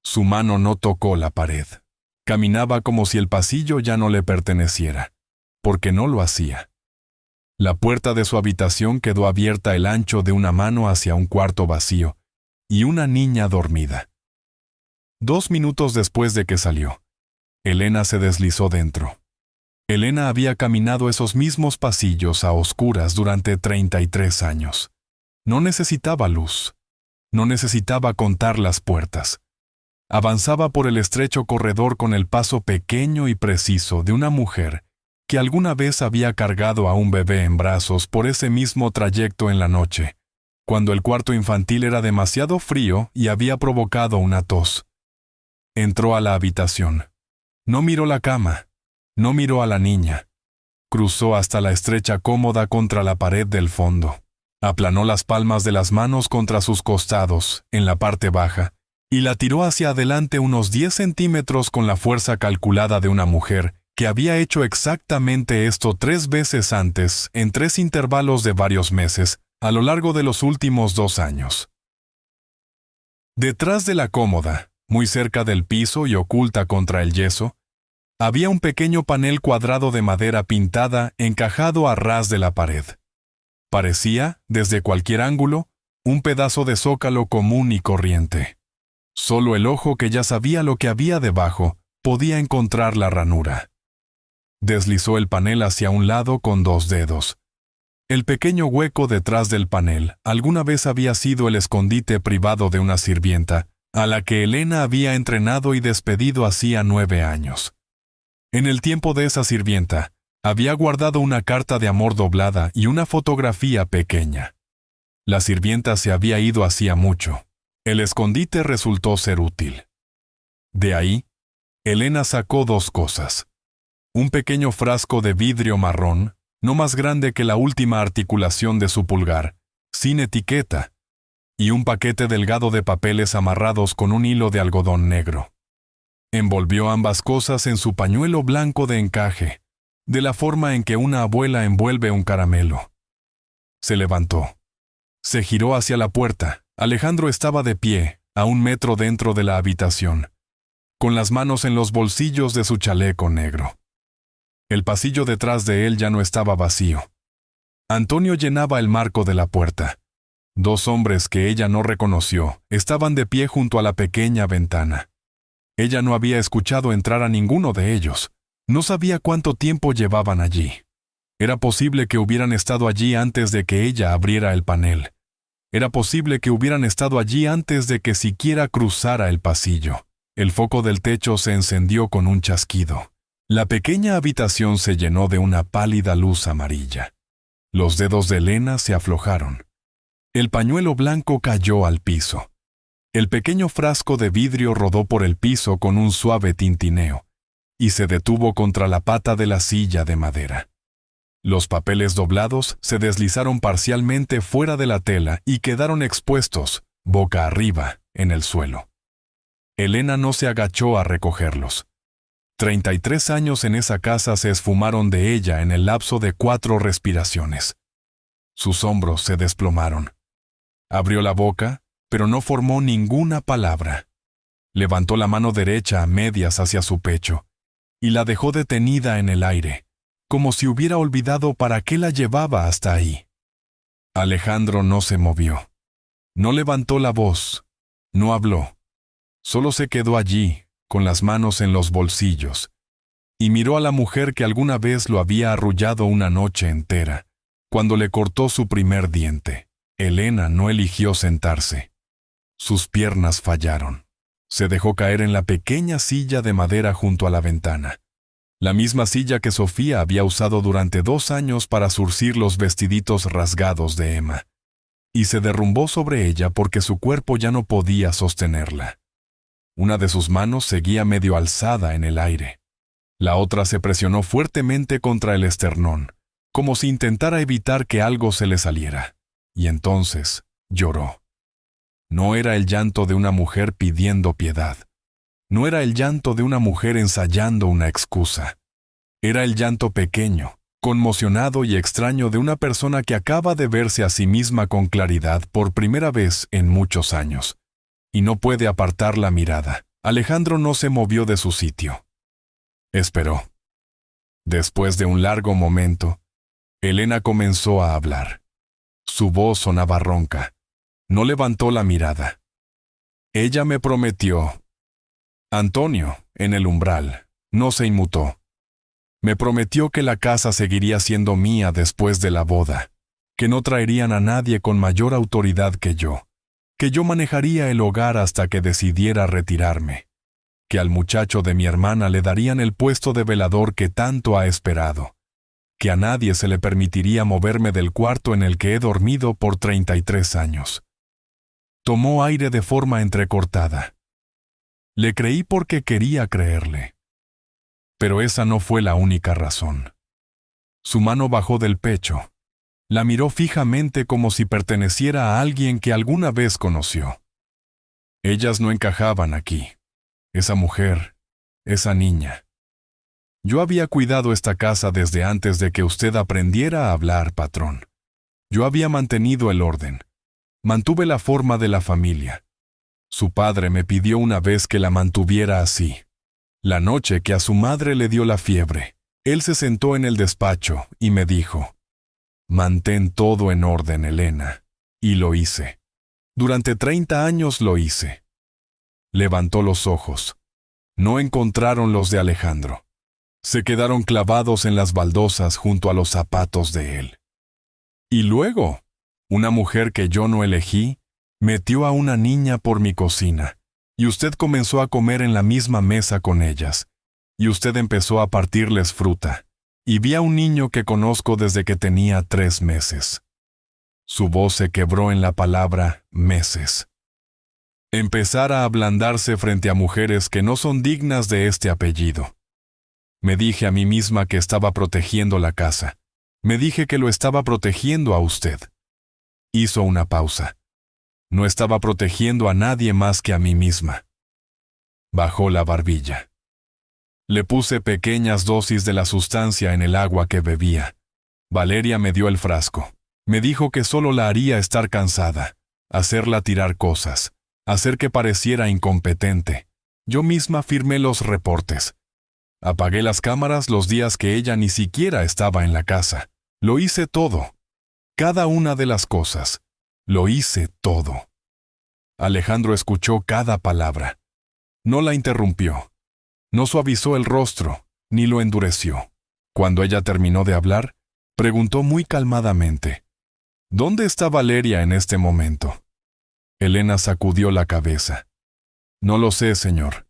Su mano no tocó la pared. Caminaba como si el pasillo ya no le perteneciera, porque no lo hacía. La puerta de su habitación quedó abierta el ancho de una mano hacia un cuarto vacío, y una niña dormida. 2 minutos después de que salió, Elena se deslizó dentro. Elena había caminado esos mismos pasillos a oscuras durante 33 años. No necesitaba luz. No necesitaba contar las puertas. Avanzaba por el estrecho corredor con el paso pequeño y preciso de una mujer que alguna vez había cargado a un bebé en brazos por ese mismo trayecto en la noche, cuando el cuarto infantil era demasiado frío y había provocado una tos. Entró a la habitación. No miró la cama. No miró a la niña. Cruzó hasta la estrecha cómoda contra la pared del fondo. Aplanó las palmas de las manos contra sus costados, en la parte baja, y la tiró hacia adelante unos 10 centímetros con la fuerza calculada de una mujer que había hecho exactamente esto 3 veces antes, en 3 intervalos de varios meses, a lo largo de los últimos 2 años. Detrás de la cómoda, muy cerca del piso y oculta contra el yeso, había un pequeño panel cuadrado de madera pintada encajado a ras de la pared. Parecía, desde cualquier ángulo, un pedazo de zócalo común y corriente. Solo el ojo que ya sabía lo que había debajo podía encontrar la ranura. Deslizó el panel hacia un lado con 2 dedos. El pequeño hueco detrás del panel alguna vez había sido el escondite privado de una sirvienta, a la que Elena había entrenado y despedido hacía 9 años. En el tiempo de esa sirvienta, había guardado una carta de amor doblada y una fotografía pequeña. La sirvienta se había ido hacía mucho. El escondite resultó ser útil. De ahí, Elena sacó 2 cosas. Un pequeño frasco de vidrio marrón, no más grande que la última articulación de su pulgar, sin etiqueta, y un paquete delgado de papeles amarrados con un hilo de algodón negro. Envolvió ambas cosas en su pañuelo blanco de encaje, de la forma en que una abuela envuelve un caramelo. Se levantó. Se giró hacia la puerta. Alejandro estaba de pie, a 1 metro dentro de la habitación, con las manos en los bolsillos de su chaleco negro. El pasillo detrás de él ya no estaba vacío. Antonio llenaba el marco de la puerta. 2 hombres que ella no reconoció estaban de pie junto a la pequeña ventana. Ella no había escuchado entrar a ninguno de ellos. No sabía cuánto tiempo llevaban allí. Era posible que hubieran estado allí antes de que ella abriera el panel. Era posible que hubieran estado allí antes de que siquiera cruzara el pasillo. El foco del techo se encendió con un chasquido. La pequeña habitación se llenó de una pálida luz amarilla. Los dedos de Elena se aflojaron. El pañuelo blanco cayó al piso. El pequeño frasco de vidrio rodó por el piso con un suave tintineo y se detuvo contra la pata de la silla de madera. Los papeles doblados se deslizaron parcialmente fuera de la tela y quedaron expuestos, boca arriba, en el suelo. Elena no se agachó a recogerlos. 33 años en esa casa se esfumaron de ella en el lapso de 4 respiraciones. Sus hombros se desplomaron. Abrió la boca, pero no formó ninguna palabra. Levantó la mano derecha a medias hacia su pecho y la dejó detenida en el aire, como si hubiera olvidado para qué la llevaba hasta ahí. Alejandro no se movió. No levantó la voz. No habló. Solo se quedó allí, con las manos en los bolsillos, y miró a la mujer que alguna vez lo había arrullado una noche entera, cuando le cortó su primer diente. Elena no eligió sentarse. Sus piernas fallaron. Se dejó caer en la pequeña silla de madera junto a la ventana. La misma silla que Sofía había usado durante 2 años para zurcir los vestiditos rasgados de Emma. Y se derrumbó sobre ella porque su cuerpo ya no podía sostenerla. Una de sus manos seguía medio alzada en el aire. La otra se presionó fuertemente contra el esternón, como si intentara evitar que algo se le saliera. Y entonces lloró. No era el llanto de una mujer pidiendo piedad. No era el llanto de una mujer ensayando una excusa. Era el llanto pequeño, conmocionado y extraño de una persona que acaba de verse a sí misma con claridad por primera vez en muchos años. Y no puede apartar la mirada. Alejandro no se movió de su sitio. Esperó. Después de un largo momento, Elena comenzó a hablar. Su voz sonaba ronca. No levantó la mirada. Ella me prometió. Antonio, en el umbral, no se inmutó. Me prometió que la casa seguiría siendo mía después de la boda, que no traerían a nadie con mayor autoridad que yo manejaría el hogar hasta que decidiera retirarme, que al muchacho de mi hermana le darían el puesto de velador que tanto ha esperado, que a nadie se le permitiría moverme del cuarto en el que he dormido por 33 años. Tomó aire de forma entrecortada. Le creí porque quería creerle. Pero esa no fue la única razón. Su mano bajó del pecho. La miró fijamente como si perteneciera a alguien que alguna vez conoció. Ellas no encajaban aquí. Esa mujer, esa niña. Yo había cuidado esta casa desde antes de que usted aprendiera a hablar, patrón. Yo había mantenido el orden. Mantuve la forma de la familia. Su padre me pidió una vez que la mantuviera así. La noche que a su madre le dio la fiebre, él se sentó en el despacho y me dijo: «Mantén todo en orden, Elena». Y lo hice. Durante 30 años lo hice. Levantó los ojos. No encontraron los de Alejandro. Se quedaron clavados en las baldosas junto a los zapatos de él. Y luego, una mujer que yo no elegí, metió a una niña por mi cocina. Y usted comenzó a comer en la misma mesa con ellas. Y usted empezó a partirles fruta. Y vi a un niño que conozco desde que tenía 3 meses. Su voz se quebró en la palabra meses. Empezar a ablandarse frente a mujeres que no son dignas de este apellido. Me dije a mí misma que estaba protegiendo la casa. Me dije que lo estaba protegiendo a usted. Hizo una pausa. No estaba protegiendo a nadie más que a mí misma. Bajó la barbilla. Le puse pequeñas dosis de la sustancia en el agua que bebía. Valeria me dio el frasco. Me dijo que solo la haría estar cansada, hacerla tirar cosas, hacer que pareciera incompetente. Yo misma firmé los reportes. Apagué las cámaras los días que ella ni siquiera estaba en la casa. Lo hice todo. Cada una de las cosas. Lo hice todo. Alejandro escuchó cada palabra. No la interrumpió. No suavizó el rostro, ni lo endureció. Cuando ella terminó de hablar, preguntó muy calmadamente: «¿Dónde está Valeria en este momento?» Elena sacudió la cabeza. «No lo sé, señor.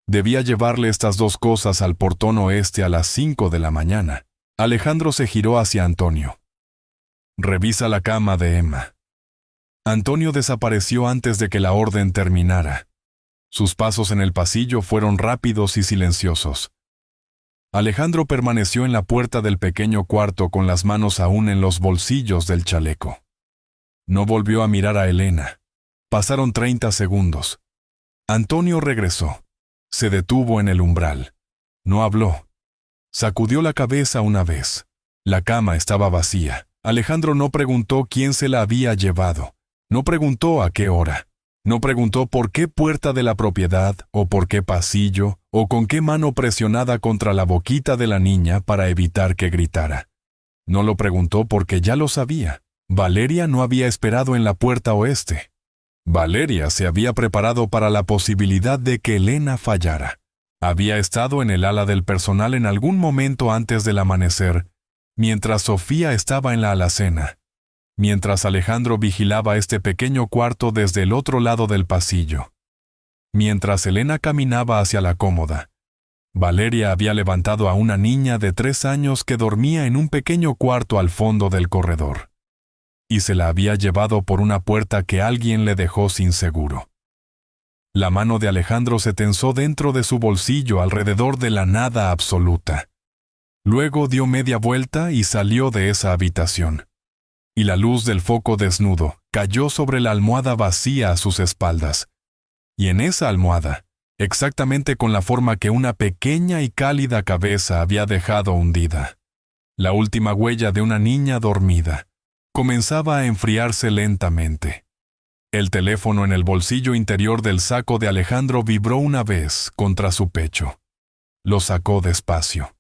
Debía llevarle estas 2 cosas al portón oeste a las 5 de la mañana». Alejandro se giró hacia Antonio. «Revisa la cama de Emma». Antonio desapareció antes de que la orden terminara. Sus pasos en el pasillo fueron rápidos y silenciosos. Alejandro permaneció en la puerta del pequeño cuarto con las manos aún en los bolsillos del chaleco. No volvió a mirar a Elena. Pasaron 30 segundos. Antonio regresó. Se detuvo en el umbral. No habló. Sacudió la cabeza una vez. La cama estaba vacía. Alejandro no preguntó quién se la había llevado. No preguntó a qué hora. No preguntó por qué puerta de la propiedad, o por qué pasillo, o con qué mano presionada contra la boquita de la niña para evitar que gritara. No lo preguntó porque ya lo sabía. Valeria no había esperado en la puerta oeste. Valeria se había preparado para la posibilidad de que Elena fallara. Había estado en el ala del personal en algún momento antes del amanecer, mientras Sofía estaba en la alacena, mientras Alejandro vigilaba este pequeño cuarto desde el otro lado del pasillo. Mientras Elena caminaba hacia la cómoda, Valeria había levantado a una niña de 3 años que dormía en un pequeño cuarto al fondo del corredor, y se la había llevado por una puerta que alguien le dejó sin seguro. La mano de Alejandro se tensó dentro de su bolsillo alrededor de la nada absoluta. Luego dio media vuelta y salió de esa habitación. Y la luz del foco desnudo cayó sobre la almohada vacía a sus espaldas. Y en esa almohada, exactamente con la forma que una pequeña y cálida cabeza había dejado hundida, la última huella de una niña dormida, comenzaba a enfriarse lentamente. El teléfono en el bolsillo interior del saco de Alejandro vibró una vez contra su pecho. Lo sacó despacio.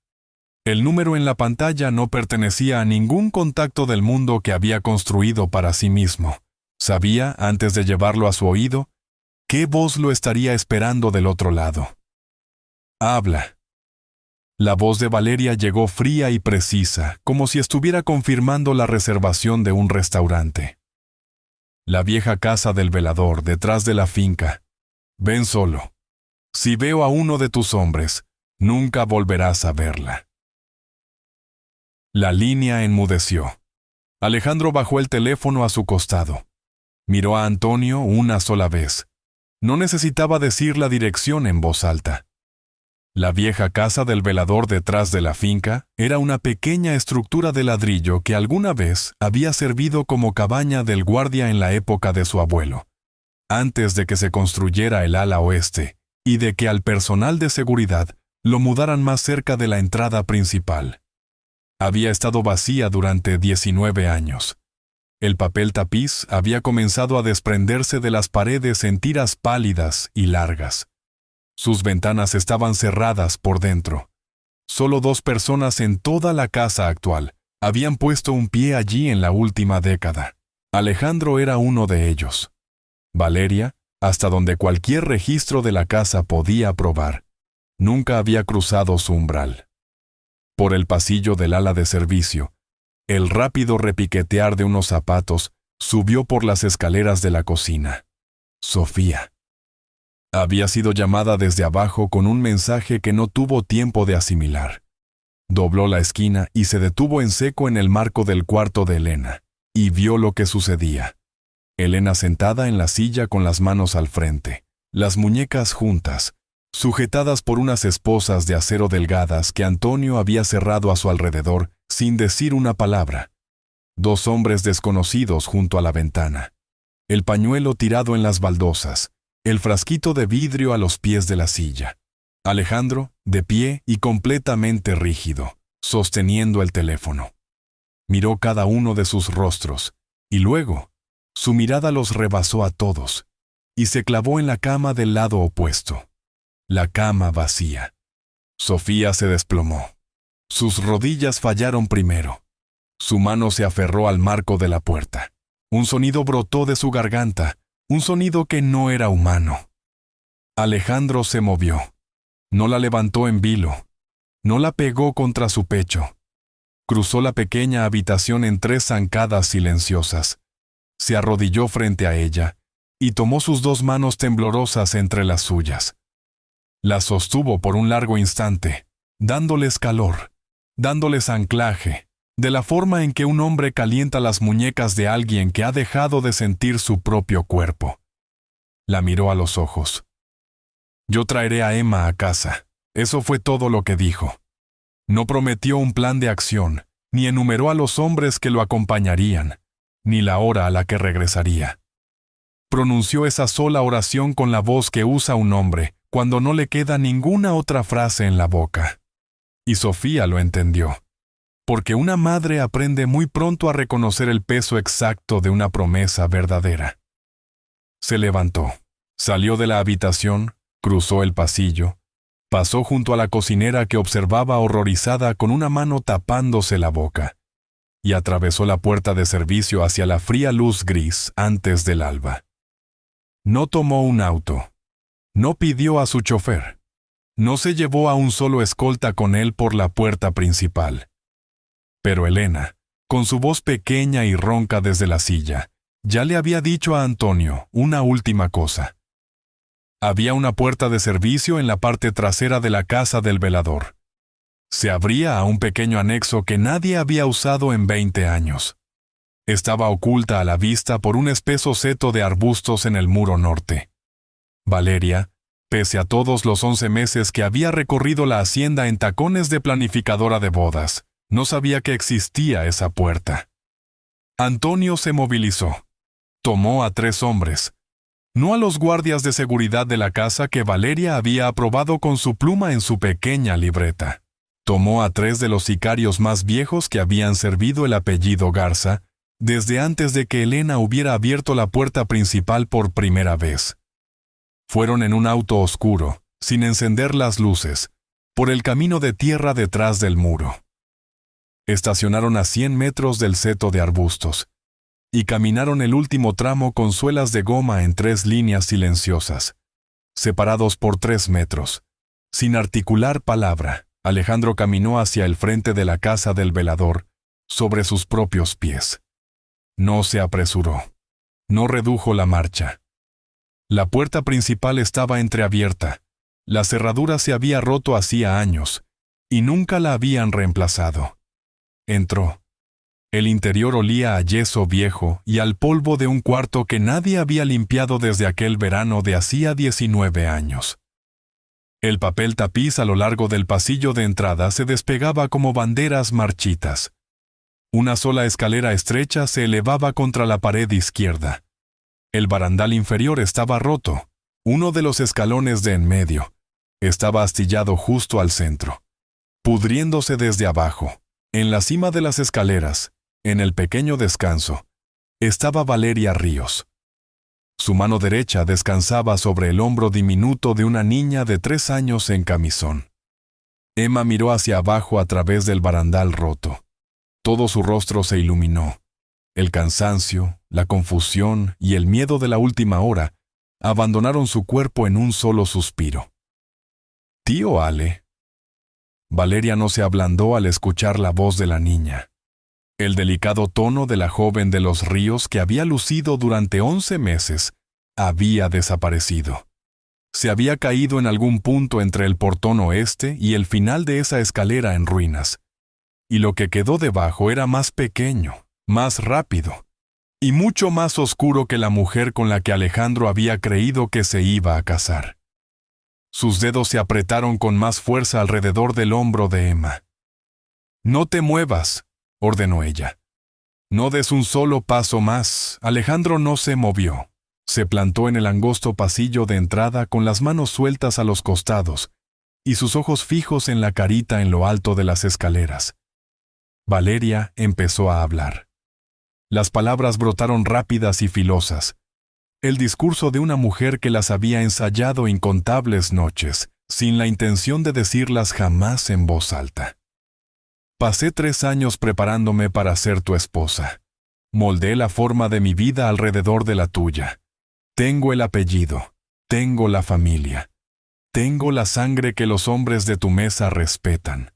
El número en la pantalla no pertenecía a ningún contacto del mundo que había construido para sí mismo. Sabía, antes de llevarlo a su oído, qué voz lo estaría esperando del otro lado. «Habla». La voz de Valeria llegó fría y precisa, como si estuviera confirmando la reservación de un restaurante. La vieja casa del velador, detrás de la finca. Ven solo. Si veo a uno de tus hombres, nunca volverás a verla. La línea enmudeció. Alejandro bajó el teléfono a su costado. Miró a Antonio una sola vez. No necesitaba decir la dirección en voz alta. La vieja casa del velador detrás de la finca era una pequeña estructura de ladrillo que alguna vez había servido como cabaña del guardia en la época de su abuelo, antes de que se construyera el ala oeste y de que al personal de seguridad lo mudaran más cerca de la entrada principal. Había estado vacía durante 19 años. El papel tapiz había comenzado a desprenderse de las paredes en tiras pálidas y largas. Sus ventanas estaban cerradas por dentro. Solo 2 personas en toda la casa actual habían puesto un pie allí en la última década. Alejandro era uno de ellos. Valeria, hasta donde cualquier registro de la casa podía probar, nunca había cruzado su umbral. Por el pasillo del ala de servicio, el rápido repiquetear de unos zapatos subió por las escaleras de la cocina. Sofía. Había sido llamada desde abajo con un mensaje que no tuvo tiempo de asimilar. Dobló la esquina y se detuvo en seco en el marco del cuarto de Elena, y vio lo que sucedía. Elena sentada en la silla con las manos al frente, las muñecas juntas, sujetadas por unas esposas de acero delgadas que Antonio había cerrado a su alrededor sin decir una palabra. 2 hombres desconocidos junto a la ventana. El pañuelo tirado en las baldosas. El frasquito de vidrio a los pies de la silla. Alejandro, de pie y completamente rígido, sosteniendo el teléfono. Miró cada uno de sus rostros, y luego, su mirada los rebasó a todos, y se clavó en la cama del lado opuesto. La cama vacía. Sofía se desplomó. Sus rodillas fallaron primero. Su mano se aferró al marco de la puerta. Un sonido brotó de su garganta, un sonido que no era humano. Alejandro se movió. No la levantó en vilo. No la pegó contra su pecho. Cruzó la pequeña habitación en 3 zancadas silenciosas. Se arrodilló frente a ella y tomó sus 2 manos temblorosas entre las suyas. Las sostuvo por un largo instante, dándoles calor, dándoles anclaje, de la forma en que un hombre calienta las muñecas de alguien que ha dejado de sentir su propio cuerpo. La miró a los ojos. Yo traeré a Emma a casa. Eso fue todo lo que dijo. No prometió un plan de acción, ni enumeró a los hombres que lo acompañarían, ni la hora a la que regresaría. Pronunció esa sola oración con la voz que usa un hombre cuando no le queda ninguna otra frase en la boca. Y Sofía lo entendió. Porque una madre aprende muy pronto a reconocer el peso exacto de una promesa verdadera. Se levantó, salió de la habitación, cruzó el pasillo, pasó junto a la cocinera que observaba horrorizada con una mano tapándose la boca, y atravesó la puerta de servicio hacia la fría luz gris antes del alba. No tomó un auto, no pidió a su chofer, no se llevó a un solo escolta con él por la puerta principal. Pero Elena, con su voz pequeña y ronca desde la silla, ya le había dicho a Antonio una última cosa. Había una puerta de servicio en la parte trasera de la casa del velador. Se abría a un pequeño anexo que nadie había usado en 20 años. Estaba oculta a la vista por un espeso seto de arbustos en el muro norte. Valeria, pese a todos los 11 meses que había recorrido la hacienda en tacones de planificadora de bodas, no sabía que existía esa puerta. Antonio se movilizó. Tomó a 3 hombres. No a los guardias de seguridad de la casa que Valeria había aprobado con su pluma en su pequeña libreta. Tomó a 3 de los sicarios más viejos que habían servido el apellido Garza desde antes de que Elena hubiera abierto la puerta principal por primera vez. Fueron en un auto oscuro, sin encender las luces, por el camino de tierra detrás del muro. Estacionaron a 100 metros del seto de arbustos y caminaron el último tramo con suelas de goma en 3 líneas silenciosas, separados por 3 metros, sin articular palabra. Alejandro caminó hacia el frente de la casa del velador, sobre sus propios pies. No se apresuró. No redujo la marcha. La puerta principal estaba entreabierta. La cerradura se había roto hacía años, y nunca la habían reemplazado. Entró. El interior olía a yeso viejo y al polvo de un cuarto que nadie había limpiado desde aquel verano de hacía 19 años. El papel tapiz a lo largo del pasillo de entrada se despegaba como banderas marchitas. Una sola escalera estrecha se elevaba contra la pared izquierda. El barandal inferior estaba roto. Uno de los escalones de en medio estaba astillado justo al centro, pudriéndose desde abajo. En la cima de las escaleras, en el pequeño descanso, estaba Valeria Ríos. Su mano derecha descansaba sobre el hombro diminuto de una niña de 3 años en camisón. Emma miró hacia abajo a través del barandal roto. Todo su rostro se iluminó. El cansancio, la confusión y el miedo de la última hora abandonaron su cuerpo en un solo suspiro. «Tío Ale». Valeria no se ablandó al escuchar la voz de la niña. El delicado tono de la joven de los Ríos que había lucido durante 11 meses había desaparecido. Se había caído en algún punto entre el portón oeste y el final de esa escalera en ruinas. Y lo que quedó debajo era más pequeño, más rápido, y mucho más oscuro que la mujer con la que Alejandro había creído que se iba a casar. Sus dedos se apretaron con más fuerza alrededor del hombro de Emma. «No te muevas», ordenó ella. «No des un solo paso más». Alejandro no se movió. Se plantó en el angosto pasillo de entrada con las manos sueltas a los costados y sus ojos fijos en la carita en lo alto de las escaleras. Valeria empezó a hablar. Las palabras brotaron rápidas y filosas. El discurso de una mujer que las había ensayado incontables noches, sin la intención de decirlas jamás en voz alta. «Pasé 3 años preparándome para ser tu esposa. Moldeé la forma de mi vida alrededor de la tuya. Tengo el apellido, tengo la familia, tengo la sangre que los hombres de tu mesa respetan.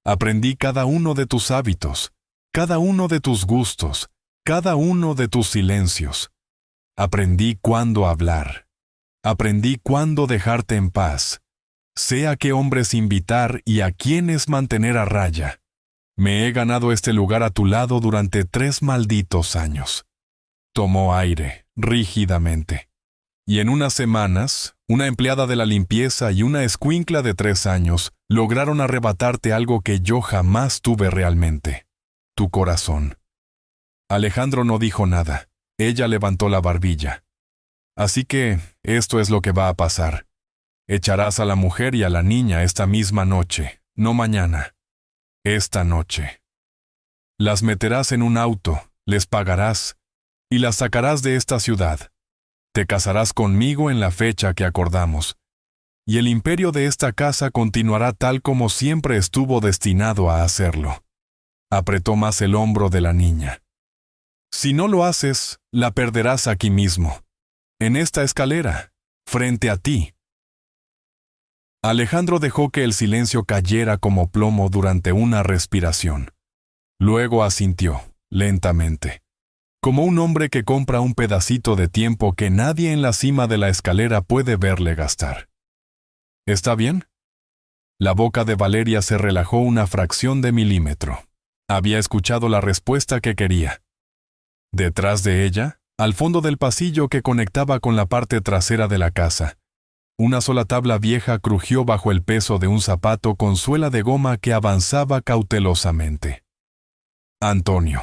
Aprendí cada uno de tus hábitos, cada uno de tus gustos, cada uno de tus silencios. Aprendí cuándo hablar. Aprendí cuándo dejarte en paz. Sé a qué hombres invitar y a quiénes mantener a raya. Me he ganado este lugar a tu lado durante 3 malditos años». Tomó aire, rígidamente. Y en unas semanas, una empleada de la limpieza y una escuincla de 3 años lograron arrebatarte algo que yo jamás tuve realmente: tu corazón. Alejandro no dijo nada. Ella levantó la barbilla. «Así que esto es lo que va a pasar. Echarás a la mujer y a la niña esta misma noche, no mañana. Esta noche. Las meterás en un auto, les pagarás, y las sacarás de esta ciudad. Te casarás conmigo en la fecha que acordamos, y el imperio de esta casa continuará tal como siempre estuvo destinado a hacerlo». Apretó más el hombro de la niña. «Si no lo haces, la perderás aquí mismo, en esta escalera, frente a ti». Alejandro dejó que el silencio cayera como plomo durante una respiración. Luego asintió, lentamente, como un hombre que compra un pedacito de tiempo que nadie en la cima de la escalera puede verle gastar. «¿Está bien?». La boca de Valeria se relajó una fracción de milímetro. Había escuchado la respuesta que quería. Detrás de ella, al fondo del pasillo que conectaba con la parte trasera de la casa, una sola tabla vieja crujió bajo el peso de un zapato con suela de goma que avanzaba cautelosamente. Antonio.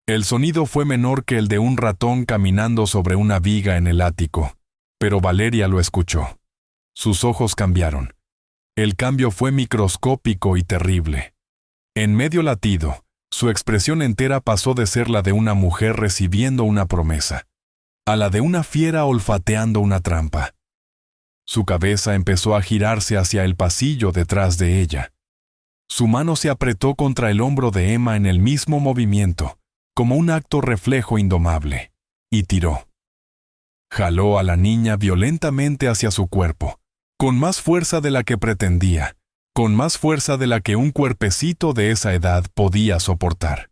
El sonido fue menor que el de un ratón caminando sobre una viga en el ático, pero Valeria lo escuchó. Sus ojos cambiaron. El cambio fue microscópico y terrible. En medio latido, su expresión entera pasó de ser la de una mujer recibiendo una promesa a la de una fiera olfateando una trampa. Su cabeza empezó a girarse hacia el pasillo detrás de ella. Su mano se apretó contra el hombro de Emma en el mismo movimiento, como un acto reflejo indomable, y tiró. Jaló a la niña violentamente hacia su cuerpo, con más fuerza de la que pretendía, con más fuerza de la que un cuerpecito de esa edad podía soportar.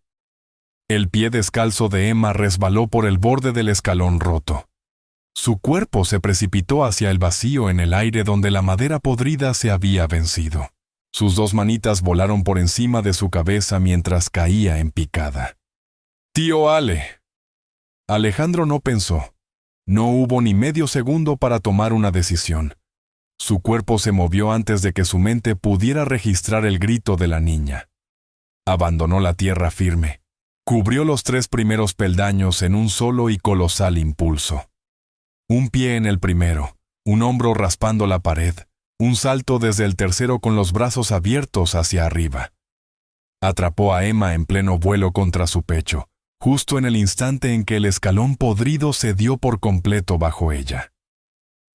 El pie descalzo de Emma resbaló por el borde del escalón roto. Su cuerpo se precipitó hacia el vacío en el aire donde la madera podrida se había vencido. Sus dos manitas volaron por encima de su cabeza mientras caía en picada. «¡Tío Ale!». Alejandro no pensó. No hubo ni medio segundo para tomar una decisión. Su cuerpo se movió antes de que su mente pudiera registrar el grito de la niña. Abandonó la tierra firme. Cubrió los 3 primeros peldaños en un solo y colosal impulso. Un pie en el primero, un hombro raspando la pared, un salto desde el tercero con los brazos abiertos hacia arriba. Atrapó a Emma en pleno vuelo contra su pecho, justo en el instante en que el escalón podrido se dio por completo bajo ella.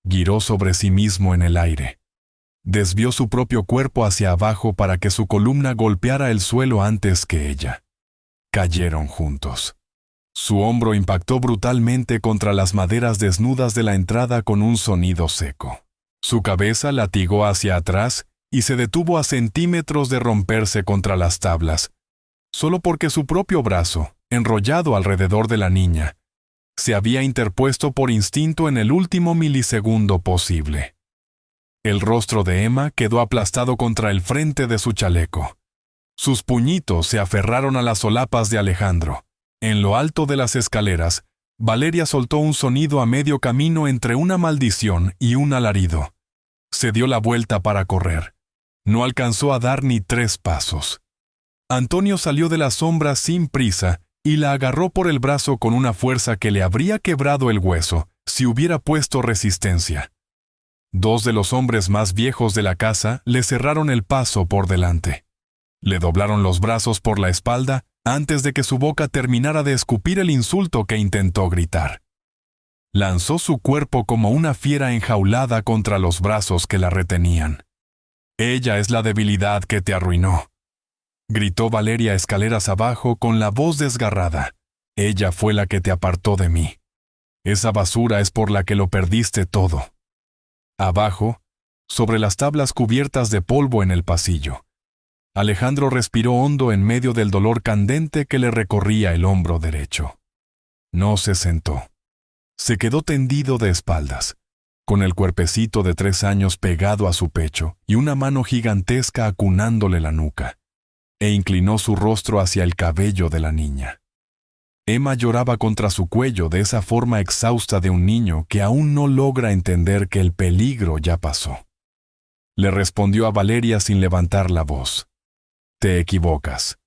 Giró sobre sí mismo en el aire. Desvió su propio cuerpo hacia abajo para que su columna golpeara el suelo antes que ella. Cayeron juntos. Su hombro impactó brutalmente contra las maderas desnudas de la entrada con un sonido seco. Su cabeza latigó hacia atrás y se detuvo a centímetros de romperse contra las tablas, solo porque su propio brazo, enrollado alrededor de la niña, se había interpuesto por instinto en el último milisegundo posible. El rostro de Emma quedó aplastado contra el frente de su chaleco. Sus puñitos se aferraron a las solapas de Alejandro. En lo alto de las escaleras, Valeria soltó un sonido a medio camino entre una maldición y un alarido. Se dio la vuelta para correr. No alcanzó a dar ni 3 pasos. Antonio salió de la sombra sin prisa y la agarró por el brazo con una fuerza que le habría quebrado el hueso si hubiera puesto resistencia. 2 de los hombres más viejos de la casa le cerraron el paso por delante. Le doblaron los brazos por la espalda antes de que su boca terminara de escupir el insulto que intentó gritar. Lanzó su cuerpo como una fiera enjaulada contra los brazos que la retenían. «Ella es la debilidad que te arruinó», gritó Valeria escaleras abajo con la voz desgarrada. «Ella fue la que te apartó de mí. Esa basura es por la que lo perdiste todo». Abajo, sobre las tablas cubiertas de polvo en el pasillo, Alejandro respiró hondo en medio del dolor candente que le recorría el hombro derecho. No se sentó. Se quedó tendido de espaldas, con el cuerpecito de 3 años pegado a su pecho y una mano gigantesca acunándole la nuca, e inclinó su rostro hacia el cabello de la niña. Emma lloraba contra su cuello de esa forma exhausta de un niño que aún no logra entender que el peligro ya pasó. Le respondió a Valeria sin levantar la voz. «Te equivocas».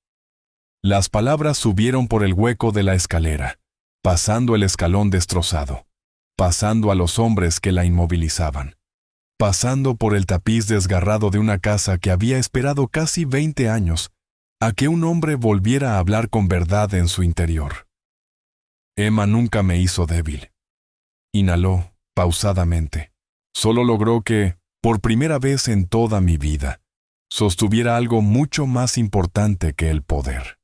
Las palabras subieron por el hueco de la escalera, pasando el escalón destrozado, pasando a los hombres que la inmovilizaban, pasando por el tapiz desgarrado de una casa que había esperado casi 20 años a que un hombre volviera a hablar con verdad en su interior. Emma nunca me hizo débil. Inhaló, pausadamente. Solo logró que, por primera vez en toda mi vida, sostuviera algo mucho más importante que el poder.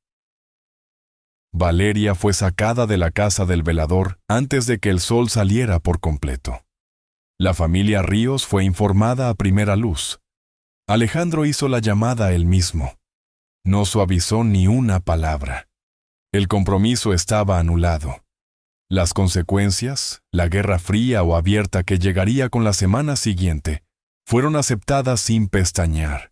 Valeria fue sacada de la casa del velador antes de que el sol saliera por completo. La familia Ríos fue informada a primera luz. Alejandro hizo la llamada él mismo. No suavizó ni una palabra. El compromiso estaba anulado. Las consecuencias, la guerra fría o abierta que llegaría con la semana siguiente, fueron aceptadas sin pestañear.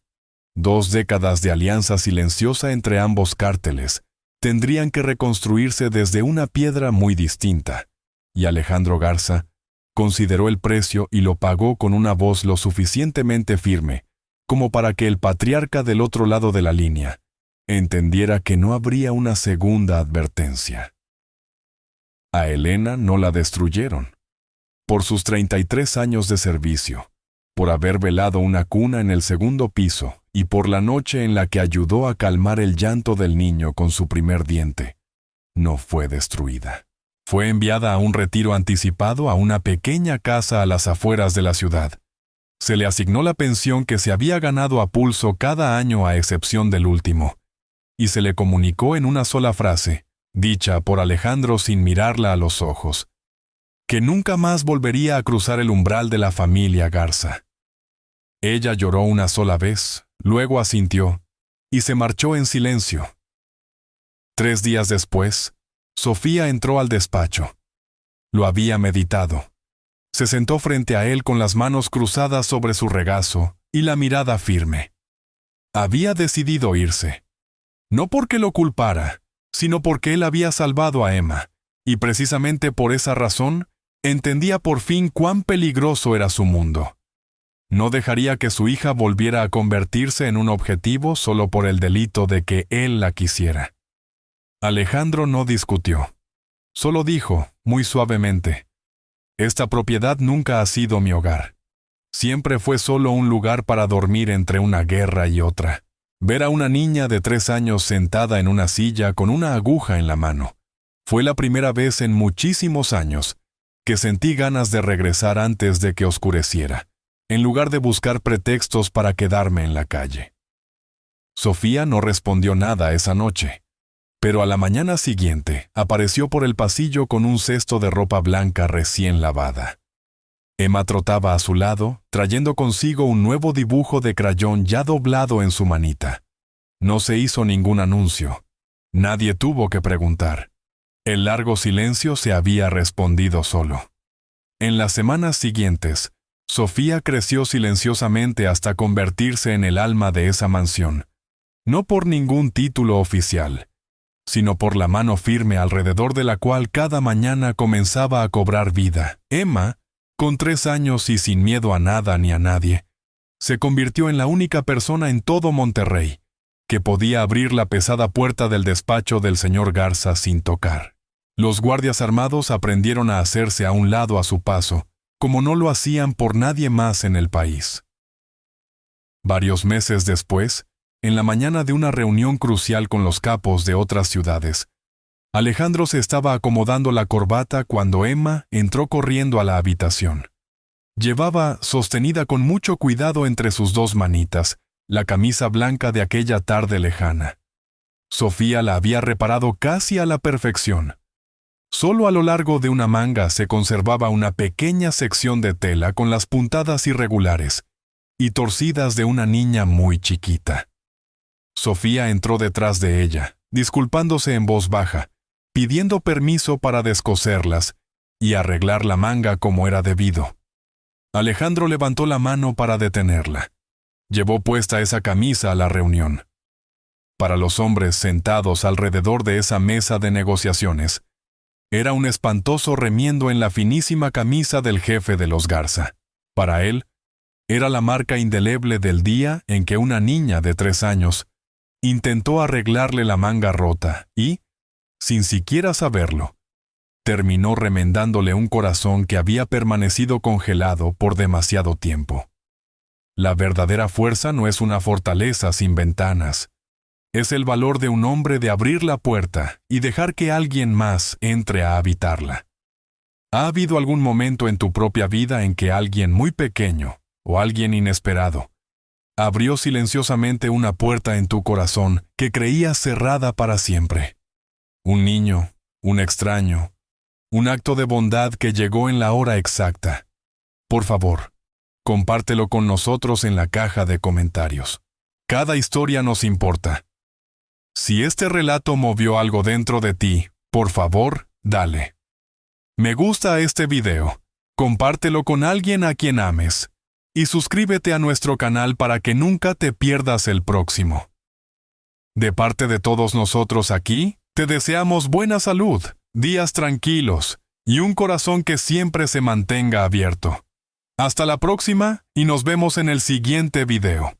2 décadas de alianza silenciosa entre ambos cárteles tendrían que reconstruirse desde una piedra muy distinta, y Alejandro Garza consideró el precio y lo pagó con una voz lo suficientemente firme como para que el patriarca del otro lado de la línea entendiera que no habría una segunda advertencia. A Elena no la destruyeron. Por sus 33 años de servicio, por haber velado una cuna en el 2º piso y por la noche en la que ayudó a calmar el llanto del niño con su primer diente, no fue destruida. Fue enviada a un retiro anticipado a una pequeña casa a las afueras de la ciudad. Se le asignó la pensión que se había ganado a pulso cada año a excepción del último, y se le comunicó en una sola frase, dicha por Alejandro sin mirarla a los ojos, que nunca más volvería a cruzar el umbral de la familia Garza. Ella lloró una sola vez, Luego asintió y se marchó en silencio. 3 días después, Sofía entró al despacho. Lo había meditado. Se sentó frente a él con las manos cruzadas sobre su regazo y la mirada firme. Había decidido irse. No porque lo culpara, sino porque él había salvado a Emma, y precisamente por esa razón, entendía por fin cuán peligroso era su mundo. No dejaría que su hija volviera a convertirse en un objetivo solo por el delito de que él la quisiera. Alejandro no discutió. Solo dijo, muy suavemente, «Esta propiedad nunca ha sido mi hogar. Siempre fue solo un lugar para dormir entre una guerra y otra. Ver a una niña de 3 años sentada en una silla con una aguja en la mano. Fue la primera vez en muchísimos años que sentí ganas de regresar antes de que oscureciera, en lugar de buscar pretextos para quedarme en la calle». Sofía no respondió nada esa noche, pero a la mañana siguiente apareció por el pasillo con un cesto de ropa blanca recién lavada. Emma trotaba a su lado, trayendo consigo un nuevo dibujo de crayón ya doblado en su manita. No se hizo ningún anuncio. Nadie tuvo que preguntar. El largo silencio se había respondido solo. En las semanas siguientes, Sofía creció silenciosamente hasta convertirse en el alma de esa mansión, no por ningún título oficial, sino por la mano firme alrededor de la cual cada mañana comenzaba a cobrar vida. Emma, con 3 años y sin miedo a nada ni a nadie, se convirtió en la única persona en todo Monterrey que podía abrir la pesada puerta del despacho del señor Garza sin tocar. Los guardias armados aprendieron a hacerse a un lado a su paso, como no lo hacían por nadie más en el país. Varios meses después, en la mañana de una reunión crucial con los capos de otras ciudades, Alejandro se estaba acomodando la corbata cuando Emma entró corriendo a la habitación. Llevaba, sostenida con mucho cuidado entre sus 2 manitas, la camisa blanca de aquella tarde lejana. Sofía la había reparado casi a la perfección. Solo a lo largo de una manga se conservaba una pequeña sección de tela con las puntadas irregulares y torcidas de una niña muy chiquita. Sofía entró detrás de ella, disculpándose en voz baja, pidiendo permiso para descoserlas y arreglar la manga como era debido. Alejandro levantó la mano para detenerla. Llevó puesta esa camisa a la reunión. Para los hombres sentados alrededor de esa mesa de negociaciones, era un espantoso remiendo en la finísima camisa del jefe de los Garza. Para él, era la marca indeleble del día en que una niña de 3 años intentó arreglarle la manga rota y, sin siquiera saberlo, terminó remendándole un corazón que había permanecido congelado por demasiado tiempo. La verdadera fuerza no es una fortaleza sin ventanas. Es el valor de un hombre de abrir la puerta y dejar que alguien más entre a habitarla. ¿Ha habido algún momento en tu propia vida en que alguien muy pequeño o alguien inesperado abrió silenciosamente una puerta en tu corazón que creías cerrada para siempre? Un niño, un extraño, un acto de bondad que llegó en la hora exacta. Por favor, compártelo con nosotros en la caja de comentarios. Cada historia nos importa. Si este relato movió algo dentro de ti, por favor, dale me gusta a este video, compártelo con alguien a quien ames, y suscríbete a nuestro canal para que nunca te pierdas el próximo. De parte de todos nosotros aquí, te deseamos buena salud, días tranquilos y un corazón que siempre se mantenga abierto. Hasta la próxima y nos vemos en el siguiente video.